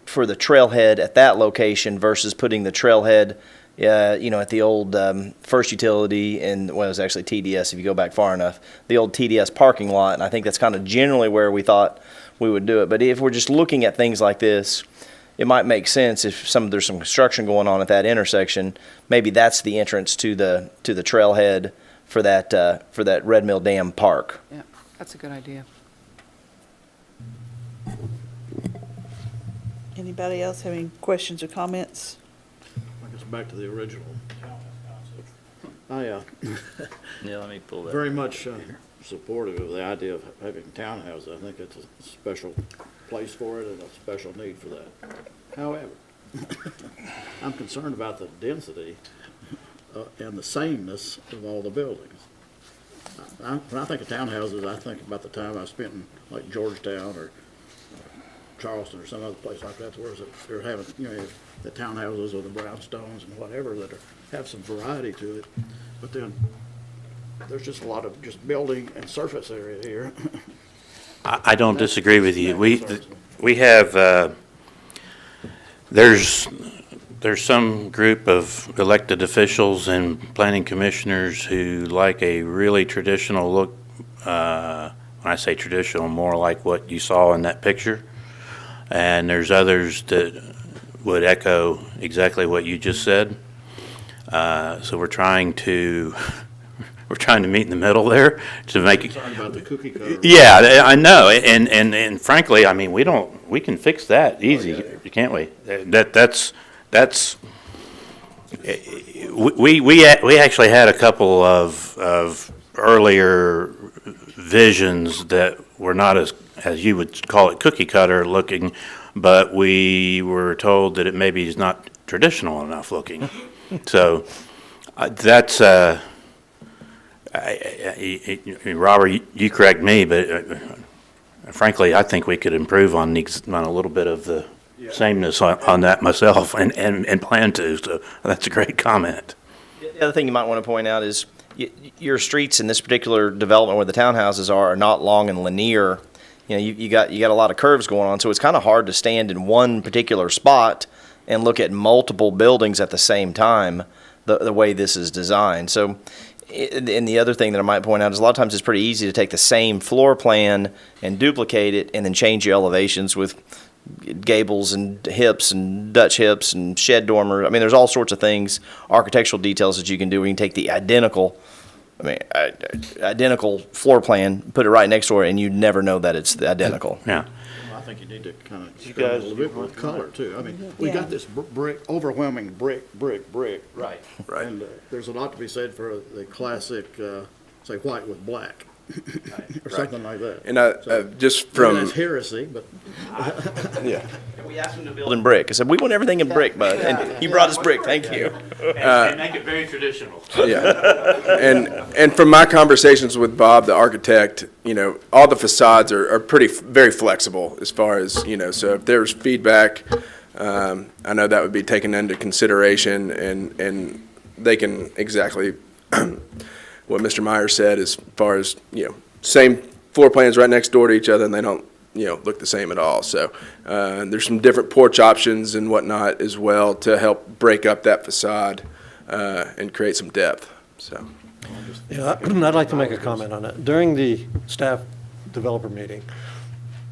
Speaker 4: for the trailhead at that location versus putting the trailhead, at the old First Utility and, well, it was actually TDS if you go back far enough, the old TDS parking lot. And I think that's kind of generally where we thought we would do it. But if we're just looking at things like this, it might make sense if there's some construction going on at that intersection. Maybe that's the entrance to the trailhead for that Red Mill Dam Park.
Speaker 6: Yeah, that's a good idea.
Speaker 1: Anybody else have any questions or comments?
Speaker 8: I guess back to the original. I,
Speaker 2: Yeah, let me pull that.
Speaker 8: very much supportive of the idea of having townhouses. I think it's a special place for it and a special need for that. However, I'm concerned about the density and the sameness of all the buildings. When I think of townhouses, I think about the time I spent in like Georgetown or Charleston or some other place like that, where they're having, the townhouses or the brownstones and whatever that have some variety to it. But then there's just a lot of just building and surface area here.
Speaker 9: I don't disagree with you. We have, there's some group of elected officials and planning commissioners who like a really traditional look. When I say traditional, more like what you saw in that picture. And there's others that would echo exactly what you just said. So we're trying to meet in the middle there to make it.
Speaker 8: Talking about the cookie cutter.
Speaker 9: Yeah, I know, and frankly, I mean, we can fix that easy, can't we? We actually had a couple of earlier visions that were not as you would call it cookie cutter looking, but we were told that it maybe is not traditional enough looking. So that's. Robert, you correct me, but frankly, I think we could improve on a little bit of the sameness on that myself, and plan to. So that's a great comment.
Speaker 4: The other thing you might want to point out is your streets in this particular development where the townhouses are not long and linear. You got a lot of curves going on, so it's kind of hard to stand in one particular spot and look at multiple buildings at the same time. The way this is designed, so. And the other thing that I might point out is a lot of times it's pretty easy to take the same floor plan and duplicate it and then change your elevations with gables and hips and Dutch hips and shed dormer. I mean, there's all sorts of things, architectural details that you can do where you can take the identical floor plan, put it right next door, and you never know that it's identical.
Speaker 9: Yeah.
Speaker 8: I think you need to kind of experiment a little bit with color too. I mean, we got this overwhelming brick.
Speaker 4: Right.
Speaker 12: Right.
Speaker 8: And there's a lot to be said for the classic, say, white with black, or something like that.
Speaker 12: And just
Speaker 8: Maybe
Speaker 12: from,
Speaker 8: that's heresy, but
Speaker 12: yeah.
Speaker 4: We asked them to build in brick. I said, we want everything in brick, bud. And you brought us brick. Thank you.
Speaker 9: And make it very traditional.
Speaker 12: Yeah, and from my conversations with Bob, the architect, all the facades are very flexible as far as, so if there's feedback, I know that would be taken into consideration, and they can exactly what Mr. Meyer said as far as, same floor plans right next door to each other, and they don't, look the same at all. So there's some different porch options and whatnot as well to help break up that facade and create some depth, so.
Speaker 11: Yeah, I'd like to make a comment on that. During the staff developer meeting,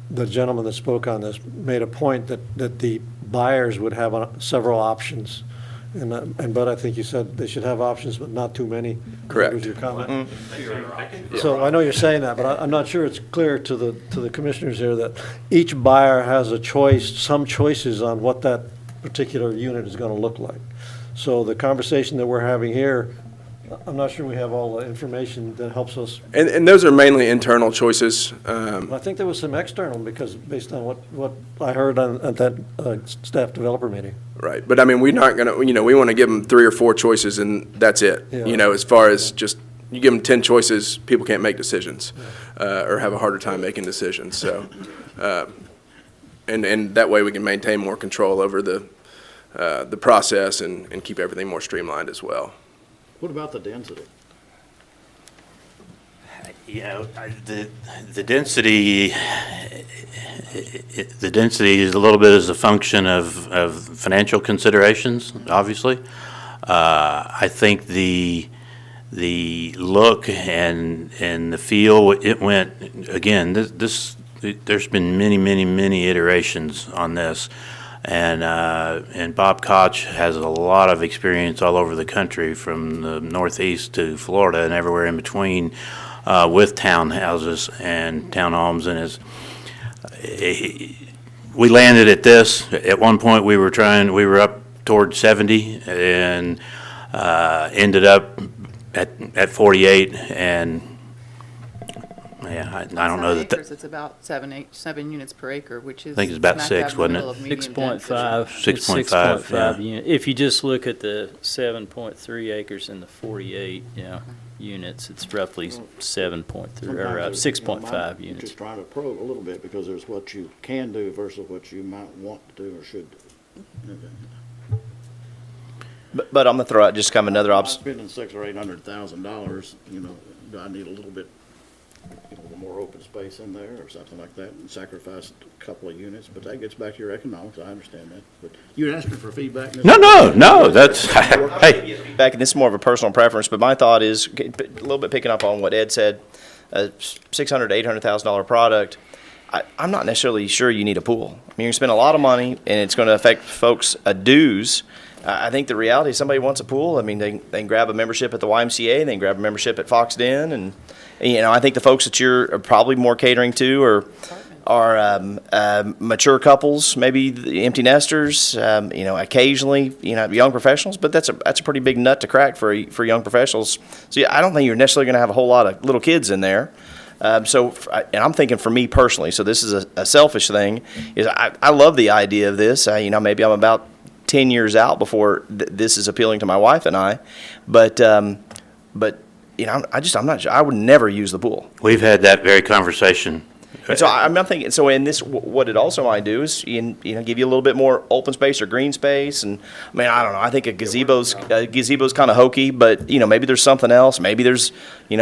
Speaker 11: the gentleman that spoke on this made a point that the buyers would have several options. And Bud, I think you said they should have options, but not too many.
Speaker 12: Correct.
Speaker 11: Was your comment? So I know you're saying that, but I'm not sure it's clear to the commissioners here that each buyer has a choice, some choices on what that particular unit is going to look like. So the conversation that we're having here, I'm not sure we have all the information that helps us.
Speaker 12: And those are mainly internal choices.
Speaker 11: I think there was some external, because based on what I heard at that staff developer meeting.
Speaker 12: Right, but I mean, we're not gonna, we want to give them 3 or 4 choices and that's it.
Speaker 11: Yeah.
Speaker 12: As far as just, you give them 10 choices, people can't make decisions, or have a harder time making decisions, so. And that way we can maintain more control over the process and keep everything more streamlined as well.
Speaker 8: What about the density?
Speaker 9: You know, the density, the density is a little bit as a function of financial considerations, obviously. I think the look and the feel, it went, again, there's been many iterations on this. And Bob Koch has a lot of experience all over the country, from the Northeast to Florida and everywhere in between, with townhouses and townhomes. And we landed at this. At one point, we were up toward 70 and ended up at 48. And yeah, I don't know that.
Speaker 6: It's about 7 units per acre, which is.
Speaker 9: I think it's about
Speaker 6: smack
Speaker 9: 6,
Speaker 6: dab in the
Speaker 9: wasn't
Speaker 6: middle
Speaker 9: it?
Speaker 6: of medium
Speaker 2: 6.5.
Speaker 6: density.
Speaker 9: 6.5, yeah.
Speaker 2: unit. If you just look at the 7.3 acres and the 48, units, it's roughly 7.3 or 6.5 units.
Speaker 8: Just trying to probe a little bit, because there's what you can do versus what you might want to do or should do.
Speaker 4: But I'm gonna throw out just kind of another
Speaker 8: I'm
Speaker 4: observation.
Speaker 8: spending $600,000 or $800,000, do I need a little bit, more open space in there or something like that, and sacrifice a couple of units? But that gets back to your economics, I understand that. But you asking for feedback? Mr.
Speaker 9: No, that's, hey,
Speaker 4: Back, and this is more of a personal preference, but my thought is a little bit picking up on what Ed said. A $600,000 to $800,000 product. I'm not necessarily sure you need a pool. I mean, you're gonna spend a lot of money, and it's going to affect folks' dues. I think the reality is, somebody wants a pool. I mean, they can grab a membership at the YMCA, they can grab a membership at Fox Den, and I think the folks that you're probably more catering to are mature couples, maybe the empty nesters, occasionally, young professionals. But that's a pretty big nut to crack for young professionals. So yeah, I don't think you're necessarily going to have a whole lot of little kids in there. And I'm thinking for me personally, so this is a selfish thing, is I love the idea of this. Maybe I'm about 10 years out before this is appealing to my wife and I, but I'm not sure. I would never use the pool.
Speaker 9: we've had that very conversation.
Speaker 4: And so I'm thinking, so in this, what it also might do is, give you a little bit more open space or green space. And I mean, I don't know. I think a gazebo's kind of hokey, but maybe there's something else. Maybe there's,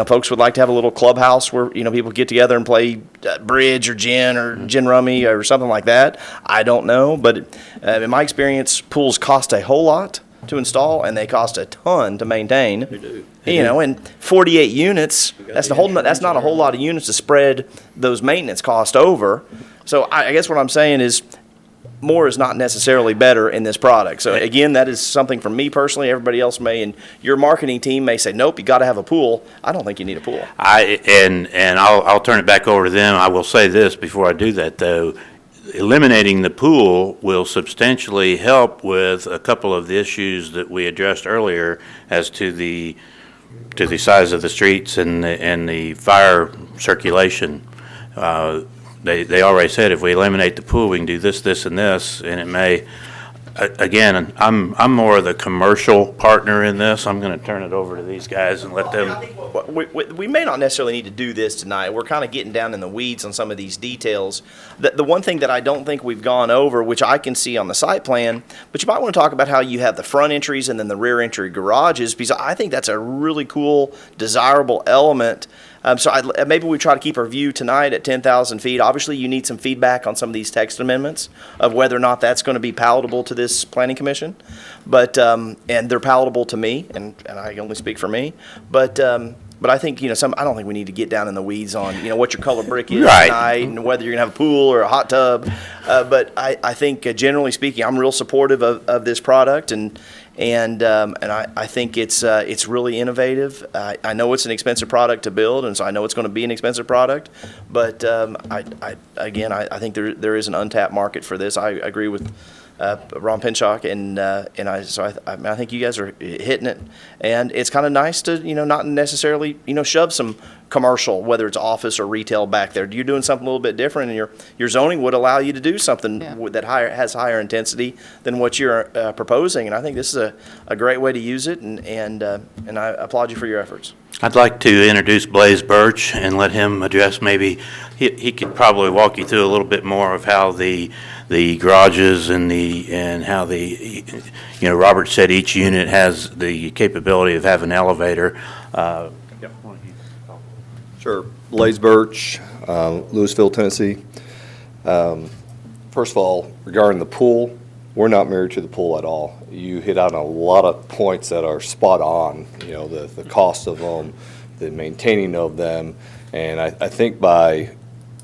Speaker 4: folks would like to have a little clubhouse where people get together and play bridge or gin rummy or something like that. I don't know, but in my experience, pools cost a whole lot to install, and they cost a ton to maintain. They do. And 48 units, that's not a whole lot of units to spread those maintenance costs over. So I guess what I'm saying is, more is not necessarily better in this product. So again, that is something for me personally. Everybody else may, and your marketing team may say, nope, you got to have a pool. I don't think you need a pool.
Speaker 9: I'll turn it back over to them. I will say this before I do that, though. Eliminating the pool will substantially help with a couple of the issues that we addressed earlier as to the size of the streets and the fire circulation. They already said if we eliminate the pool, we can do this, and this, and it may. Again, I'm more of the commercial partner in this. I'm going to turn it over to these guys and let them.
Speaker 4: We may not necessarily need to do this tonight. We're kind of getting down in the weeds on some of these details. The one thing that I don't think we've gone over, which I can see on the site plan, but you might want to talk about how you have the front entries and then the rear entry garages, because I think that's a really cool, desirable element. Maybe we try to keep our view tonight at 10,000 feet. Obviously, you need some feedback on some of these text amendments of whether or not that's going to be palatable to this planning commission. But and they're palatable to me, and I can only speak for me. But I think I don't think we need to get down in the weeds on what your color brick is
Speaker 9: Right.
Speaker 4: tonight and whether you're gonna have a pool or a hot tub. But I think generally speaking, I'm real supportive of this product, and I think it's really innovative. I know it's an expensive product to build, and so I know it's going to be an expensive product. But I think there is an untapped market for this. I agree with Ron Pinchuk, and I think you guys are hitting it. And it's kind of nice to not necessarily shove some commercial, whether it's office or retail, back there. You're doing something a little bit different, and your zoning would allow you to do something that has higher intensity than what you're proposing. And I think this is a great way to use it, and I applaud you for your efforts.
Speaker 9: I'd like to introduce Blaze Birch and let him address maybe, he could probably walk you through a little bit more of how the the garages and how the, Robert said each unit has the capability of having an elevator.
Speaker 13: Sure. Blaze Birch, Louisville, Tennessee. First of all, regarding the pool, we're not married to the pool at all. You hit on a lot of points that are spot on, the cost of them, the maintaining of them. And I think by,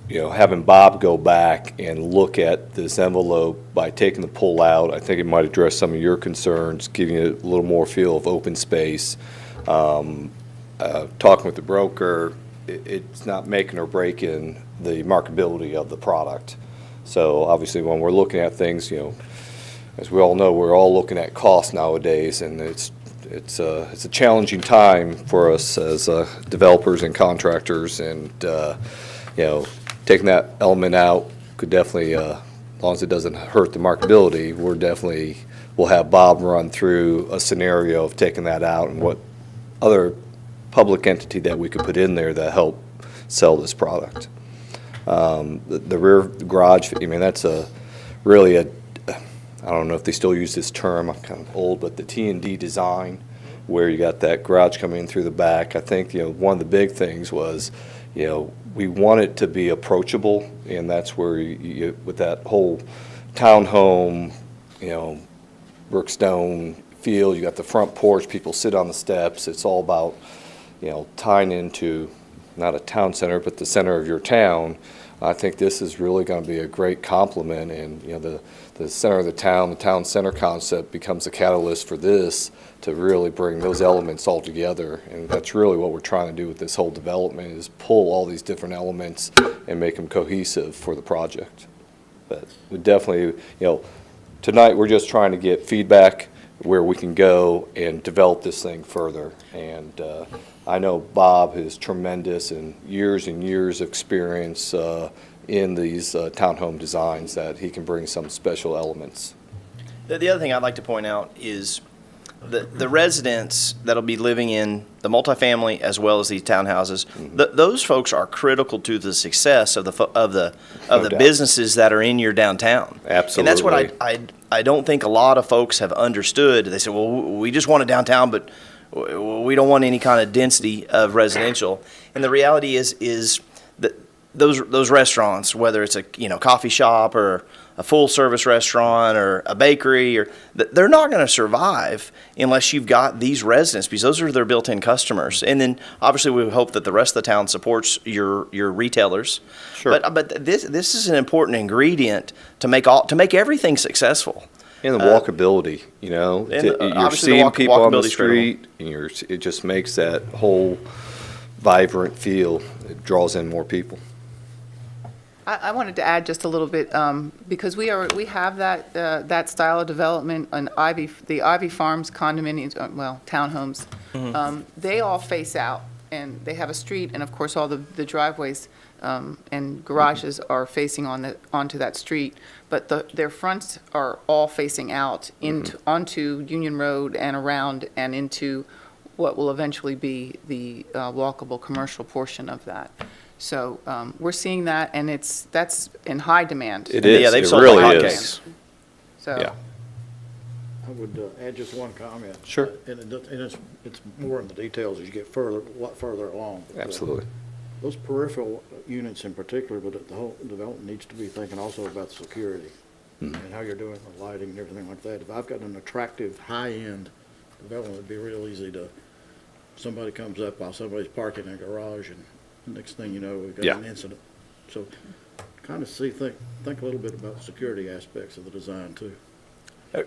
Speaker 13: having Bob go back and look at this envelope by taking the pool out, I think it might address some of your concerns, giving it a little more feel of open space. Talking with the broker, it's not making or breaking the marketability of the product. So obviously when we're looking at things, as we all know, we're all looking at cost nowadays, and it's a challenging time for us as developers and contractors, and taking that element out could definitely, as long as it doesn't hurt the marketability, we'll have Bob run through a scenario of taking that out and what other public entity that we could put in there that help sell this product. The rear garage, that's really I don't know if they still use this term, I'm kind of old, but the T&D design, where you got that garage coming in through the back. I think, one of the big things was, we want it to be approachable, and that's where you with that whole townhome, Brookstone feel, you got the front porch, people sit on the steps. It's all about, tying into not a town center, but the center of your town. I think this is really going to be a great complement, and the center of the town center concept becomes a catalyst for this to really bring those elements all together. And that's really what we're trying to do with this whole development, is pull all these different elements and make them cohesive for the project. But we definitely, tonight we're just trying to get feedback where we can go and develop this thing further. And I know Bob is tremendous and years of experience in these townhome designs, that he can bring some special elements.
Speaker 4: The other thing I'd like to point out is the residents that'll be living in the multifamily as well as these townhouses. Those folks are critical to the success of the
Speaker 13: doubt.
Speaker 4: businesses that are in your downtown.
Speaker 13: Absolutely.
Speaker 4: And that's what I don't think a lot of folks have understood. They say, well, we just want a downtown, but we don't want any kind of density of residential. And the reality is that those restaurants, whether it's a coffee shop or a full service restaurant or a bakery, they're not going to survive unless you've got these residents, because those are their built-in customers. And then obviously we hope that the rest of the town supports your retailers.
Speaker 13: Sure.
Speaker 4: But this is an important ingredient to make everything successful.
Speaker 13: And the walkability, you're
Speaker 4: obviously
Speaker 13: seeing people on the
Speaker 4: walkability is critical.
Speaker 13: street, and it just makes that whole vibrant feel. It draws in more people.
Speaker 6: I wanted to add just a little bit, because we have that style of development on the Ivy Farms condominiums, townhomes. They all face out, and they have a street, and of course all the driveways and garages are facing onto that street, but their fronts are all facing out onto Union Road and around and into what will eventually be the walkable commercial portion of that. So we're seeing that, and that's in high demand.
Speaker 13: It is.
Speaker 4: Yeah, they've
Speaker 13: It
Speaker 4: sold
Speaker 13: really
Speaker 4: like
Speaker 13: is.
Speaker 4: hotcakes.
Speaker 6: So.
Speaker 13: Yeah.
Speaker 8: I would add just one comment.
Speaker 13: Sure.
Speaker 8: And it's more in the details as you get a lot further along.
Speaker 13: Absolutely.
Speaker 8: Those peripheral units in particular, but the whole development needs to be thinking also about security and how you're doing the lighting and everything like that. If I've got an attractive, high-end development, it'd be real easy somebody comes up while somebody's parking in a garage, and next thing you know, we've got an incident. So kind of think a little bit about the security aspects of the design too.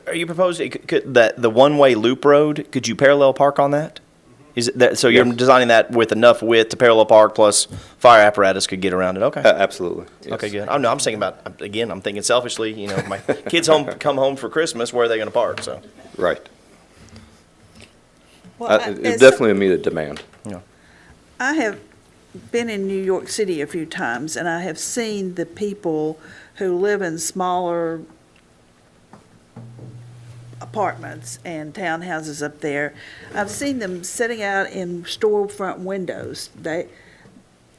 Speaker 4: Are you proposing that the one-way loop road, could you parallel park on that? Is it that, so you're designing that with enough width to parallel park, plus fire apparatus could get around it? Okay.
Speaker 13: Absolutely. Yes.
Speaker 4: Okay, good. I'm thinking about, again, I'm thinking selfishly, my kids come home for Christmas, where are they going to park? So.
Speaker 13: Right.
Speaker 1: Well,
Speaker 13: It's definitely a meet demand.
Speaker 4: Yeah.
Speaker 1: I have been in New York City a few times, and I have seen the people who live in smaller apartments and townhouses up there. I've seen them sitting out in storefront windows.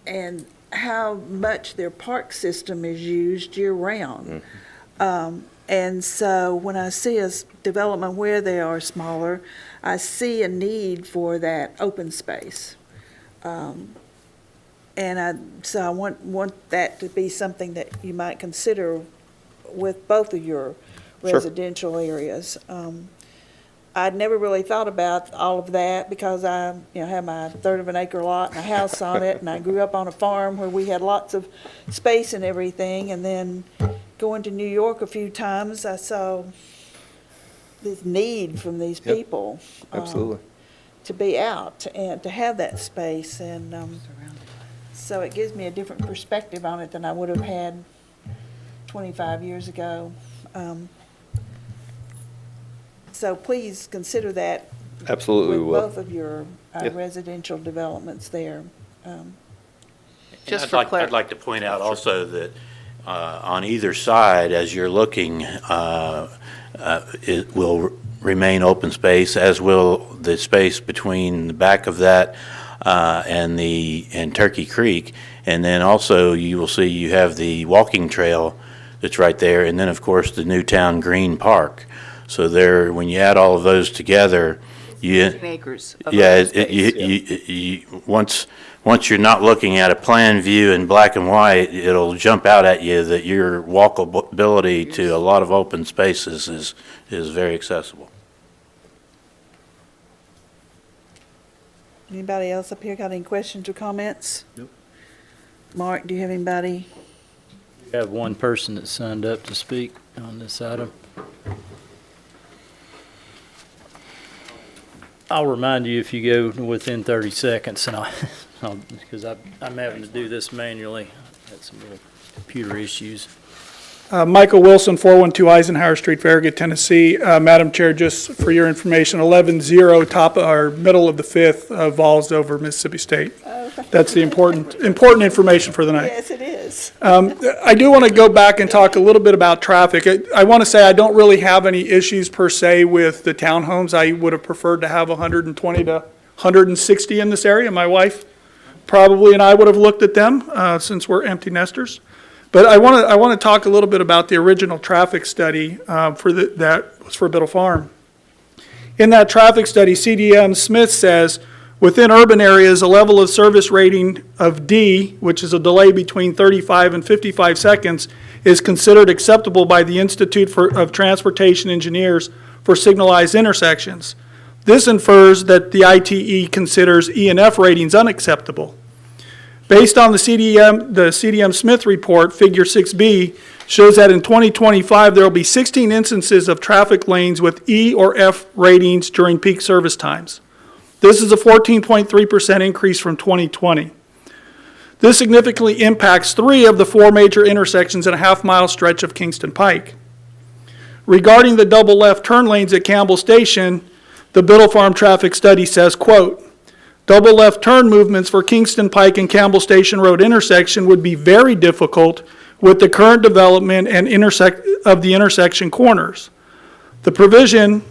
Speaker 1: And how much their park system is used year-round. And so when I see a development where they are smaller, I see a need for that open space. So I want that to be something that you might consider with both of your residential areas. I'd never really thought about all of that because I, have my third of an acre lot and a house on it, and I grew up on a farm where we had lots of space and everything, and then going to New York a few times, I saw this need from these people.
Speaker 13: Absolutely.
Speaker 1: To be out and to have that space, and so it gives me a different perspective on it than I would have had 25 years ago. So please consider that
Speaker 13: Absolutely we
Speaker 1: with
Speaker 13: will.
Speaker 1: both of your
Speaker 13: Yeah.
Speaker 1: residential developments there.
Speaker 6: Just
Speaker 9: I'd
Speaker 6: for
Speaker 9: I'd like to point out also that on either side, as you're looking, it will remain open space, as will the space between the back of that and Turkey Creek. And then also you will see you have the walking trail that's right there, and then of course the Newtown Green Park. So there, when you add all of those together,
Speaker 6: 15 acres of
Speaker 9: yeah,
Speaker 6: open space.
Speaker 9: once you're not looking at a plan view in black and white, it'll jump out at you that your walkability to a lot of open spaces is very accessible.
Speaker 1: Anybody else up here got any questions or comments? Nope. Mark, do you have anybody?
Speaker 2: We have one person that signed up to speak on this item. I'll remind you if you go within 30 seconds, and because I'm having to do this manually. Had some little computer issues.
Speaker 14: Michael Wilson, 412 Eisenhower Street, Farragut, Tennessee. Madam Chair, just for your information, 11-0, top or middle of the fifth, Vols over Mississippi State. That's the important information for the night.
Speaker 1: Yes, it is.
Speaker 14: I do want to go back and talk a little bit about traffic. I want to say I don't really have any issues per se with the townhomes. I would have preferred to have 120 to 160 in this area. My wife probably and I would have looked at them since we're empty nesters. But I want to talk a little bit about the original traffic study that was for Biddle Farm. In that traffic study, CDM Smith says, within urban areas, a level of service rating of D, which is a delay between 35 and 55 seconds, is considered acceptable by the Institute of Transportation Engineers for signalized intersections. This infers that the ITE considers E and F ratings unacceptable. Based on the CDM Smith report, Figure 6B shows that in 2025 there will be 16 instances of traffic lanes with E or F ratings during peak service times. This is a 14.3% increase from 2020. This significantly impacts 3 of the 4 major intersections in a half-mile stretch of Kingston Pike. Regarding the double left turn lanes at Campbell Station, the Biddle Farm traffic study says, quote, double left turn movements for Kingston Pike and Campbell Station Road intersection would be very difficult with the current development and of the intersection corners. The provision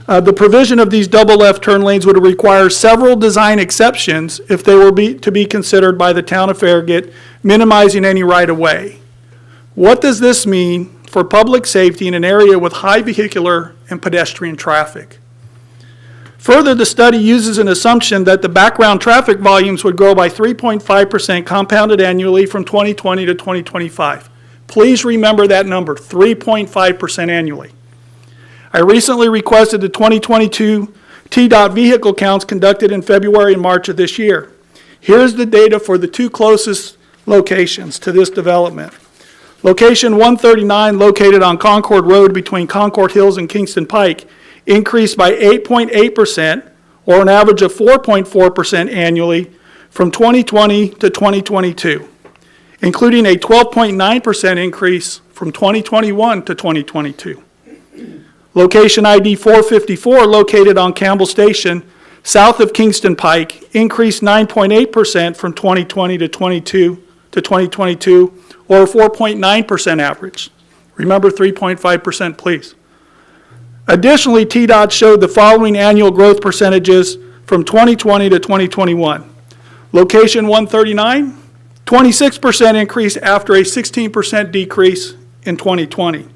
Speaker 14: the provision of these double left turn lanes would require several design exceptions if they were to be considered by the town of Farragut, minimizing any right-of-way. What does this mean for public safety in an area with high vehicular and pedestrian traffic? Further, the study uses an assumption that the background traffic volumes would grow by 3.5% compounded annually from 2020 to 2025. Please remember that number, 3.5% annually. I recently requested the 2022 TDOT vehicle counts conducted in February and March of this year. Here's the data for the 2 closest locations to this development. Location 139, located on Concord Road between Concord Hills and Kingston Pike, increased by 8.8%, or an average of 4.4% annually from 2020 to 2022, including a 12.9% increase from 2021 to 2022. Location ID 454, located on Campbell Station, south of Kingston Pike, increased 9.8% from 2020 to 2022, or a 4.9% average. Remember 3.5%, please. Additionally, TDOT showed the following annual growth percentages from 2020 to 2021. Location 139, 26% increase after a 16% decrease in 2020.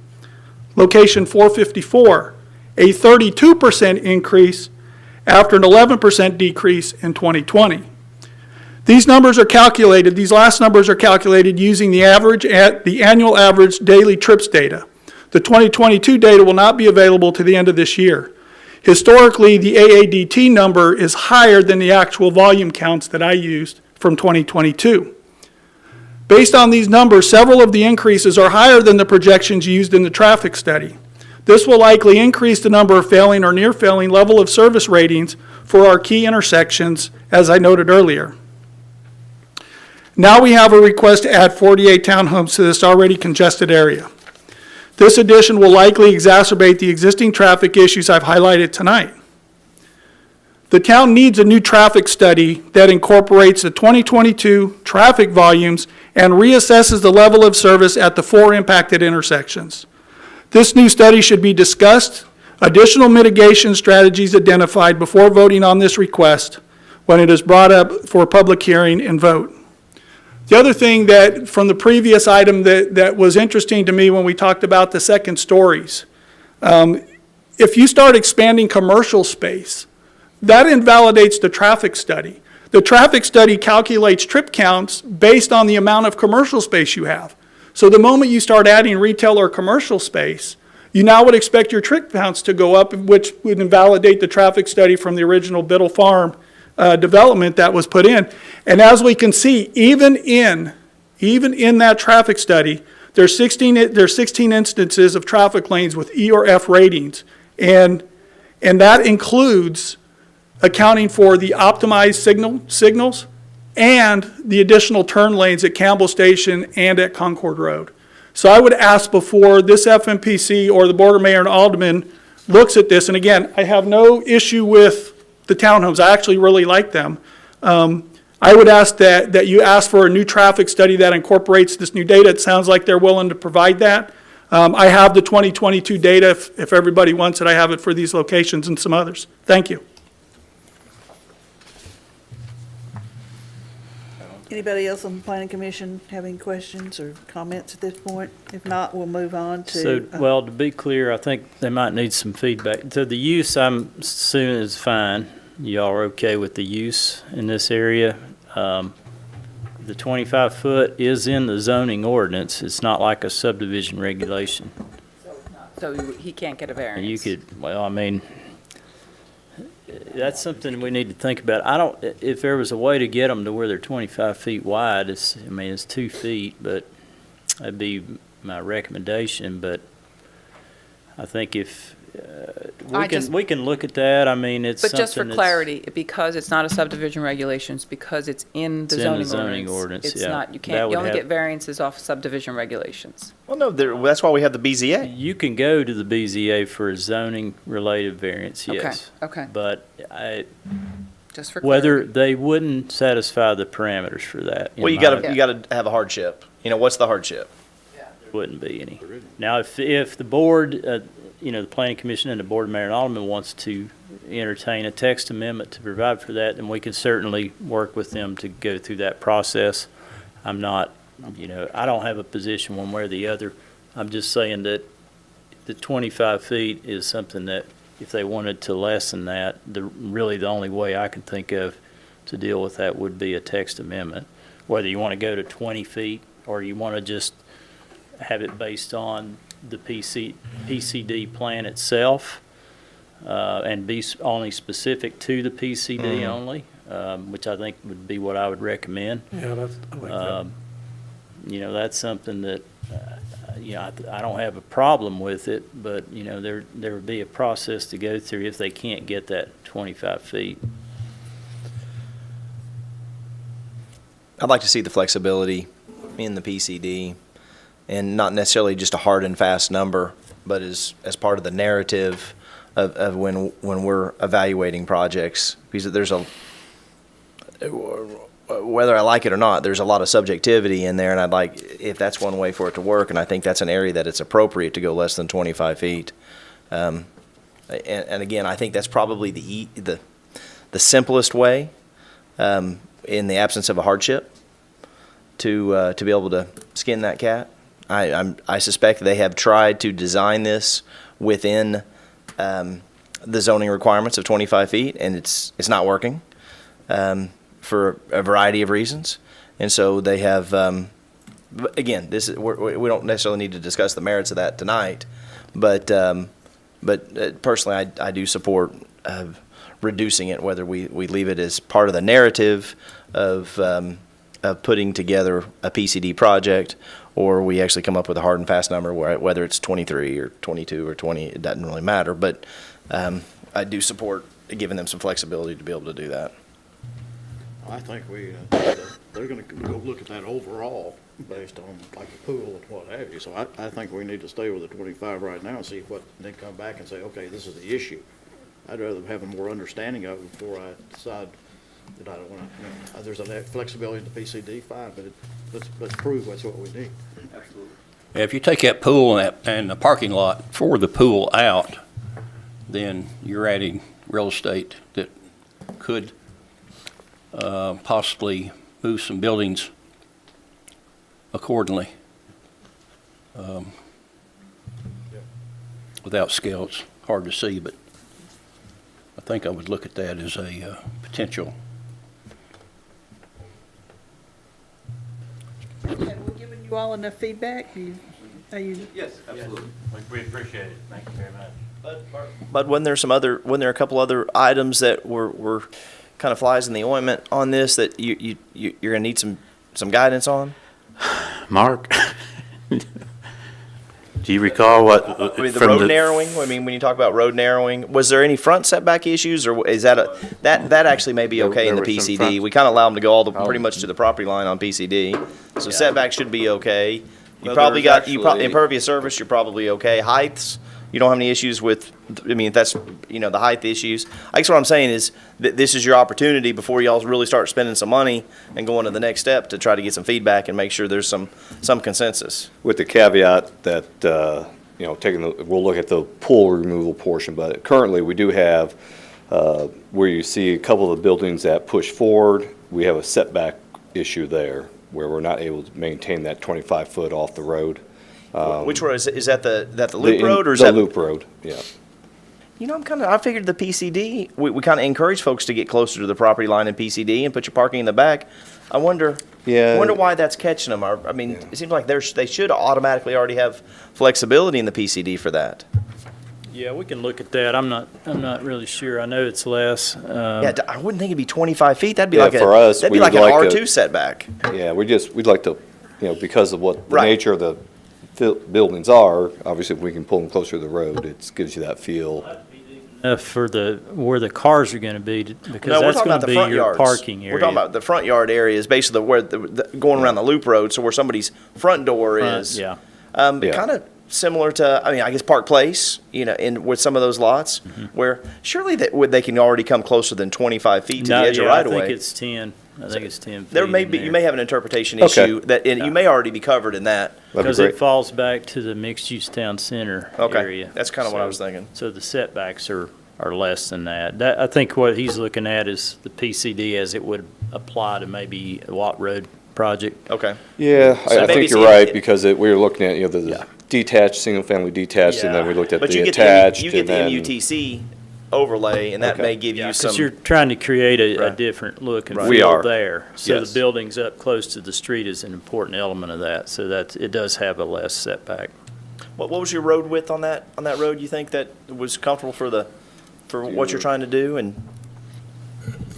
Speaker 14: Location 454, a 32% increase after an 11% decrease in 2020. These numbers are calculated, these last numbers are calculated using the annual average daily trips data. The 2022 data will not be available to the end of this year. Historically, the AADT number is higher than the actual volume counts that I used from 2022. Based on these numbers, several of the increases are higher than the projections used in the traffic study. This will likely increase the number of failing or near failing level of service ratings for our key intersections, as I noted earlier. Now we have a request to add 48 townhomes to this already congested area. This addition will likely exacerbate the existing traffic issues I've highlighted tonight. The town needs a new traffic study that incorporates the 2022 traffic volumes and reassesses the level of service at the 4 impacted intersections. This new study should be discussed, additional mitigation strategies identified before voting on this request when it is brought up for public hearing and vote. The other thing that from the previous item that was interesting to me when we talked about the second stories, if you start expanding commercial space, that invalidates the traffic study. The traffic study calculates trip counts based on the amount of commercial space you have. So the moment you start adding retail or commercial space, you now would expect your trip counts to go up, which would invalidate the traffic study from the original Biddle Farm development that was put in. And as we can see, even in that traffic study, there's 16 instances of traffic lanes with E or F ratings. And that includes accounting for the optimized signals and the additional turn lanes at Campbell Station and at Concord Road. So I would ask before this FMPC or the Board of Mayor and Aldermen looks at this, and again, I have no issue with the townhomes. I actually really like them. I would ask that you ask for a new traffic study that incorporates this new data. It sounds like they're willing to provide that. I have the 2022 data. If everybody wants it, I have it for these locations and some others. Thank you.
Speaker 1: Anybody else on the planning commission have any questions or comments at this point? If not, we'll move on to.
Speaker 2: So, well, to be clear, I think they might need some feedback. So the use, I'm assuming is fine. Y'all are okay with the use in this area? The 25-foot is in the zoning ordinance. It's not like a subdivision regulation.
Speaker 6: So he can't get a variance.
Speaker 2: You could, well, I mean, that's something we need to think about. If there was a way to get them to where they're 25 feet wide, it's 2 feet, but that'd be my recommendation. But I think if we can look at that. I mean, it's
Speaker 6: But just for
Speaker 2: something
Speaker 6: clarity, because it's not a subdivision regulations, because it's in the zoning ordinance. It's
Speaker 2: yeah.
Speaker 6: not, you
Speaker 2: That would
Speaker 6: only
Speaker 2: have-
Speaker 6: get variances off subdivision regulations.
Speaker 4: Well, no, that's why we have the BZA.
Speaker 2: You can go to the BZA for a zoning-related variance, yes.
Speaker 6: Okay.
Speaker 2: But
Speaker 6: Just for
Speaker 2: whether
Speaker 6: clarity.
Speaker 2: they wouldn't satisfy the parameters for that. in
Speaker 4: Well, you
Speaker 2: my
Speaker 4: gotta, you gotta have a hardship. What's the hardship?
Speaker 2: There wouldn't be any. Now, if the board, the planning commission and the board of mayor and aldermen wants to entertain a text amendment to provide for that, then we can certainly work with them to go through that process. I'm not, I don't have a position one way or the other. I'm just saying that the 25 feet is something that if they wanted to lessen that, really the only way I can think of to deal with that would be a text amendment. Whether you want to go to 20 feet or you want to just have it based on the PCD plan itself and be only specific to the PCD only, which I think would be what I would recommend.
Speaker 11: Yeah, I like that.
Speaker 2: That's something that, I don't have a problem with it, but, there would be a process to go through if they can't get that 25 feet.
Speaker 4: I'd like to see the flexibility in the PCD and not necessarily just a hard and fast number, but as part of the narrative of when we're evaluating projects, because there's whether I like it or not, there's a lot of subjectivity in there, and I'd like, if that's one way for it to work, and I think that's an area that it's appropriate to go less than 25 feet. And again, I think that's probably the simplest way, in the absence of a hardship, to be able to skin that cat. I suspect they have tried to design this within the zoning requirements of 25 feet, and it's not working for a variety of reasons. And so they have, again, we don't necessarily need to discuss the merits of that tonight, but personally, I do support reducing it, whether we leave it as part of the narrative of putting together a PCD project, or we actually come up with a hard and fast number, whether it's 23 or 22 or 20, it doesn't really matter. But I do support giving them some flexibility to be able to do that.
Speaker 8: I think they're gonna go look at that overall based on like a pool and what have you. So I think we need to stay with the 25 right now and see what, then come back and say, okay, this is the issue. I'd rather have a more understanding of it before I decide that I don't want to, there's a flexibility in the PCD, fine, but let's prove that's what we need.
Speaker 4: Absolutely.
Speaker 15: If you take that pool and the parking lot for the pool out, then you're adding real estate that could possibly move some buildings accordingly. Without scale, it's hard to see, but I think I would look at that as a potential.
Speaker 1: Have we given you all enough feedback? Are you?
Speaker 2: Yes, absolutely. We appreciate it. Thank you very much.
Speaker 4: But wasn't there a couple other items that were kind of flies in the ointment on this that you're gonna need some guidance on?
Speaker 9: Mark, do you recall what?
Speaker 4: I mean, the road narrowing. I mean, when you talk about road narrowing, was there any front setback issues, or is that that actually may be okay in the
Speaker 9: There was some
Speaker 4: PCD?
Speaker 9: front-
Speaker 4: We kind of allow them to go pretty much to the property line on PCD, so setback should be okay. You
Speaker 10: Well,
Speaker 4: probably
Speaker 10: there's
Speaker 4: got
Speaker 10: actually-
Speaker 4: impervious surface. You're probably okay. Heights. You don't have any issues with, I mean, that's, the height issues. I guess what I'm saying is that this is your opportunity before y'all really start spending some money and going to the next step to try to get some feedback and make sure there's some consensus.
Speaker 13: With the caveat that, we'll look at the pool removal portion, but currently we do have, where you see a couple of the buildings that push forward, we have a setback issue there where we're not able to maintain that 25 foot off the road.
Speaker 4: Which road, is that the loop road or is that?
Speaker 13: The loop road, yeah.
Speaker 4: I figured the PCD, we kind of encourage folks to get closer to the property line in PCD and put your parking in the back. I wonder why that's catching them. I mean, it seems like they should automatically already have flexibility in the PCD for that.
Speaker 2: Yeah, we can look at that. I'm not really sure. I know it's less.
Speaker 4: Yeah, I wouldn't think it'd be 25 feet. That'd be
Speaker 13: Yeah,
Speaker 4: like
Speaker 13: for us,
Speaker 4: that'd
Speaker 13: we
Speaker 4: be like
Speaker 13: would
Speaker 4: an
Speaker 13: like
Speaker 4: R2 setback.
Speaker 13: Yeah, we'd like to, because of what the
Speaker 4: Right.
Speaker 13: nature of the buildings are, obviously if we can pull them closer to the road, it gives you that feel.
Speaker 2: For where the cars are going to be, because
Speaker 4: No, we're
Speaker 2: that's
Speaker 4: talking
Speaker 2: going
Speaker 4: about
Speaker 2: to
Speaker 4: the
Speaker 2: be
Speaker 4: front
Speaker 2: your
Speaker 4: yards.
Speaker 2: parking area.
Speaker 4: We're talking about the front yard area is basically where going around the loop road, so where somebody's front door is.
Speaker 2: Yeah.
Speaker 13: Yeah.
Speaker 4: Kind of similar to, I guess Park Place, in with some of those lots, where surely they can already come closer than 25 feet to the edge of right of
Speaker 2: I
Speaker 4: way.
Speaker 2: think it's 10. I think it's 10 feet.
Speaker 4: There may
Speaker 2: in
Speaker 4: be,
Speaker 2: there.
Speaker 4: you may have an interpretation
Speaker 13: Okay.
Speaker 4: issue and you may already be covered in that.
Speaker 13: That'd be
Speaker 2: Because
Speaker 13: great.
Speaker 2: it falls back to the mixed-use town center
Speaker 4: Okay.
Speaker 2: area.
Speaker 4: That's kind of what I was thinking.
Speaker 2: So the setbacks are less than that. I think what he's looking at is the PCD as it would apply to maybe a Watt Road project.
Speaker 4: Okay.
Speaker 13: Yeah,
Speaker 4: So
Speaker 13: I
Speaker 4: maybe
Speaker 13: think
Speaker 4: it's
Speaker 13: you're
Speaker 4: in-
Speaker 13: right, because we were looking at, the detached, single-family detached, and then we looked at
Speaker 4: But
Speaker 13: the
Speaker 4: you get
Speaker 13: attached.
Speaker 4: you get
Speaker 13: and
Speaker 4: the
Speaker 13: then-
Speaker 4: MUTC overlay, and that
Speaker 13: Okay.
Speaker 4: may give you
Speaker 2: Because
Speaker 4: some.
Speaker 2: you're trying to create a
Speaker 4: Right.
Speaker 2: different look and
Speaker 4: Right.
Speaker 13: We
Speaker 2: feel
Speaker 13: are.
Speaker 2: there. So
Speaker 13: Yes.
Speaker 2: the buildings up close to the street is an important element of that. So it does have a less setback.
Speaker 4: What was your road width on that road? You think that was comfortable for what you're trying to do? And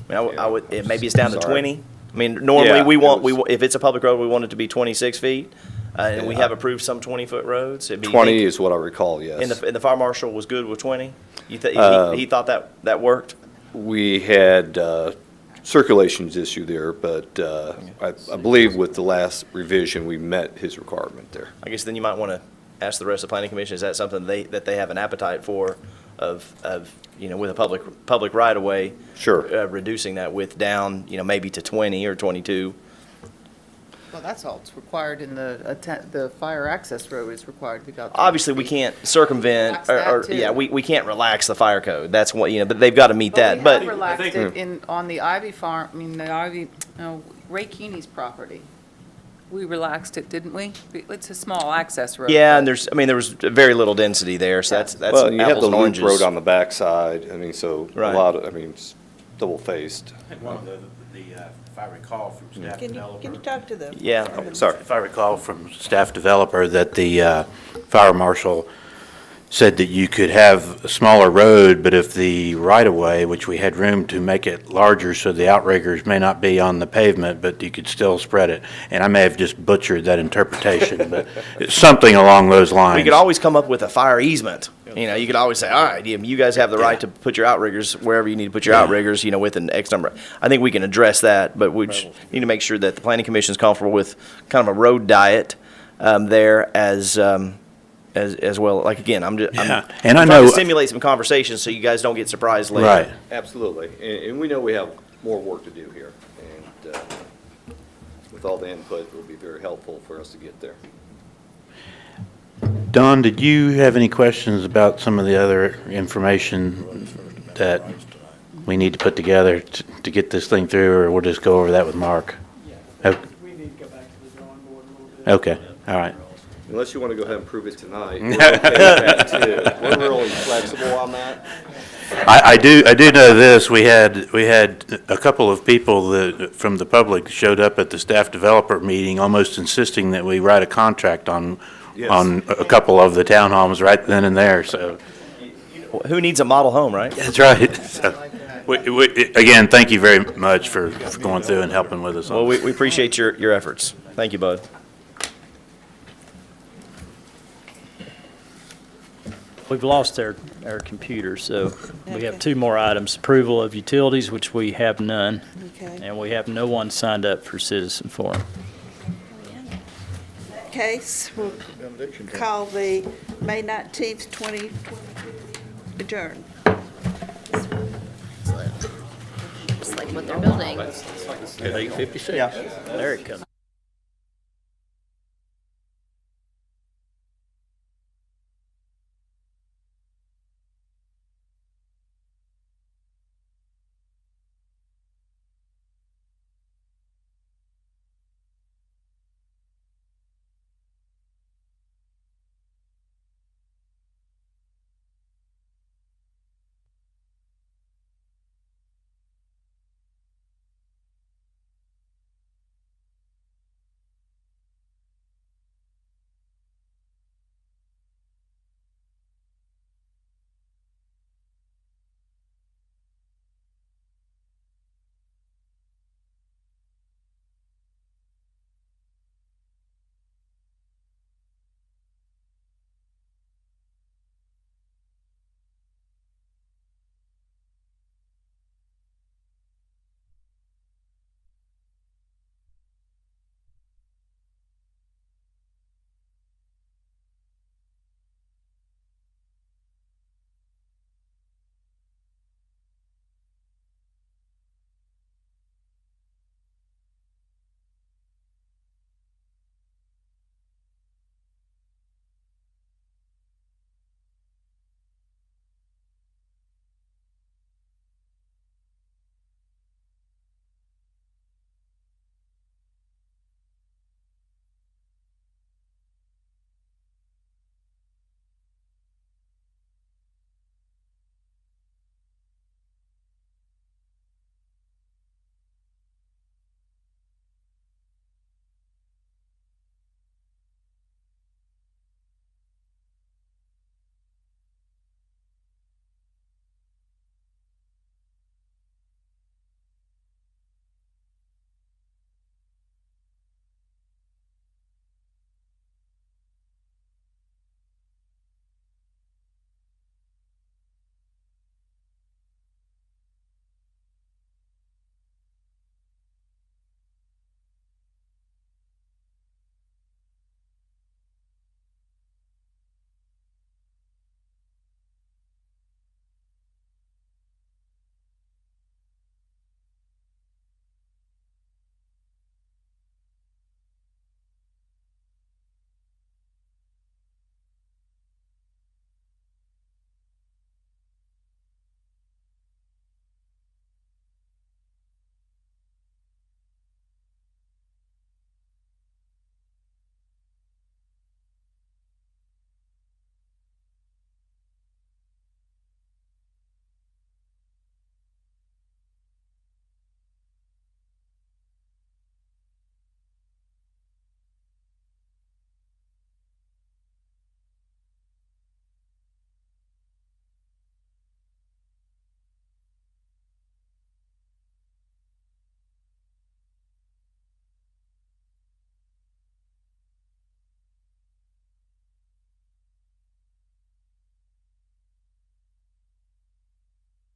Speaker 4: I would maybe it's down to
Speaker 13: Sorry.
Speaker 4: 20. I mean, normally
Speaker 13: Yeah,
Speaker 4: if it's a public road, we want it to be 26 feet, and we have approved some 20-foot roads. It'd be
Speaker 13: 20 is what I recall, yes.
Speaker 4: And the fire marshal was good with 20. He thought that worked.
Speaker 13: We had circulations issue there, but I believe with the last revision, we met his requirement there.
Speaker 4: I guess then you might want to ask the rest of the planning commission, is that something that they have an appetite for of with a public right of way?
Speaker 13: Sure.
Speaker 4: Reducing that width down, maybe to 20 or 22.
Speaker 6: Well, that's all it's required in the fire access road is required to be about.
Speaker 4: Obviously, we can't circumvent,
Speaker 6: Relax that, too.
Speaker 4: we can't relax the fire code. That's what, but they've got to meet that.
Speaker 6: We
Speaker 4: But
Speaker 6: have relaxed it on the Ivy Farm, Ray Keeney's property. We relaxed it, didn't we? It's a small access road.
Speaker 4: Yeah, and
Speaker 6: but-
Speaker 4: there was very little density there, so that's
Speaker 13: Well, you have
Speaker 4: apples
Speaker 13: the
Speaker 4: and
Speaker 13: loop
Speaker 4: oranges.
Speaker 13: road on the backside, I mean, so a
Speaker 4: Right.
Speaker 13: lot of, I mean, it's double-faced.
Speaker 9: One of if I recall from staff
Speaker 1: Can you talk to the?
Speaker 4: Yeah, oh, sorry.
Speaker 9: If I recall from staff developer that the fire marshal said that you could have a smaller road, but if the right-of-way, which we had room to make it larger so the outriggers may not be on the pavement, but you could still spread it. And I may have just butchered that interpretation, but it's something along those lines.
Speaker 4: We could always come up with a fire easement. You know, you could always say, all right, you guys have the right to put your outriggers wherever you need to put your outriggers, with an X number. I think we can address that, but we just need to make sure that the planning commission is comfortable with kind of a road diet there as well. Like, again, I'm
Speaker 9: And I
Speaker 4: trying
Speaker 9: know.
Speaker 4: to stimulate some conversations so you guys don't get surprised later.
Speaker 9: Right.
Speaker 13: Absolutely, and we know we have more work to do here, and with all the input, it will be very helpful for us to get there.
Speaker 9: Don, did you have any questions about some of the other information that we need to put together to get this thing through, or we'll just go over that with Mark? Okay.
Speaker 14: We need to go back to the drawing board a little bit.
Speaker 9: Okay, all right.
Speaker 13: Unless you want to go ahead and prove it tonight, we're okay with that too. We're really flexible on that.
Speaker 9: I do know this, we had a couple of people that, from the public, showed up at the staff developer meeting almost insisting that we write a contract on a couple of the townhomes right then and there, so.
Speaker 4: Who needs a model home, right?
Speaker 9: That's right. So, again, thank you very much for going through and helping with us on
Speaker 4: Well,
Speaker 9: this.
Speaker 4: we appreciate your efforts. Thank you, Bud.
Speaker 2: We've lost our computer, so we have
Speaker 1: Okay.
Speaker 2: two more items. Approval of utilities, which we have none,
Speaker 1: Okay.
Speaker 2: and we have no one signed up for citizen forum.
Speaker 1: Case, we'll call the May 19th, 2022 adjourned.
Speaker 16: Just like what they're building.
Speaker 2: At 8:56. Yeah, there it comes.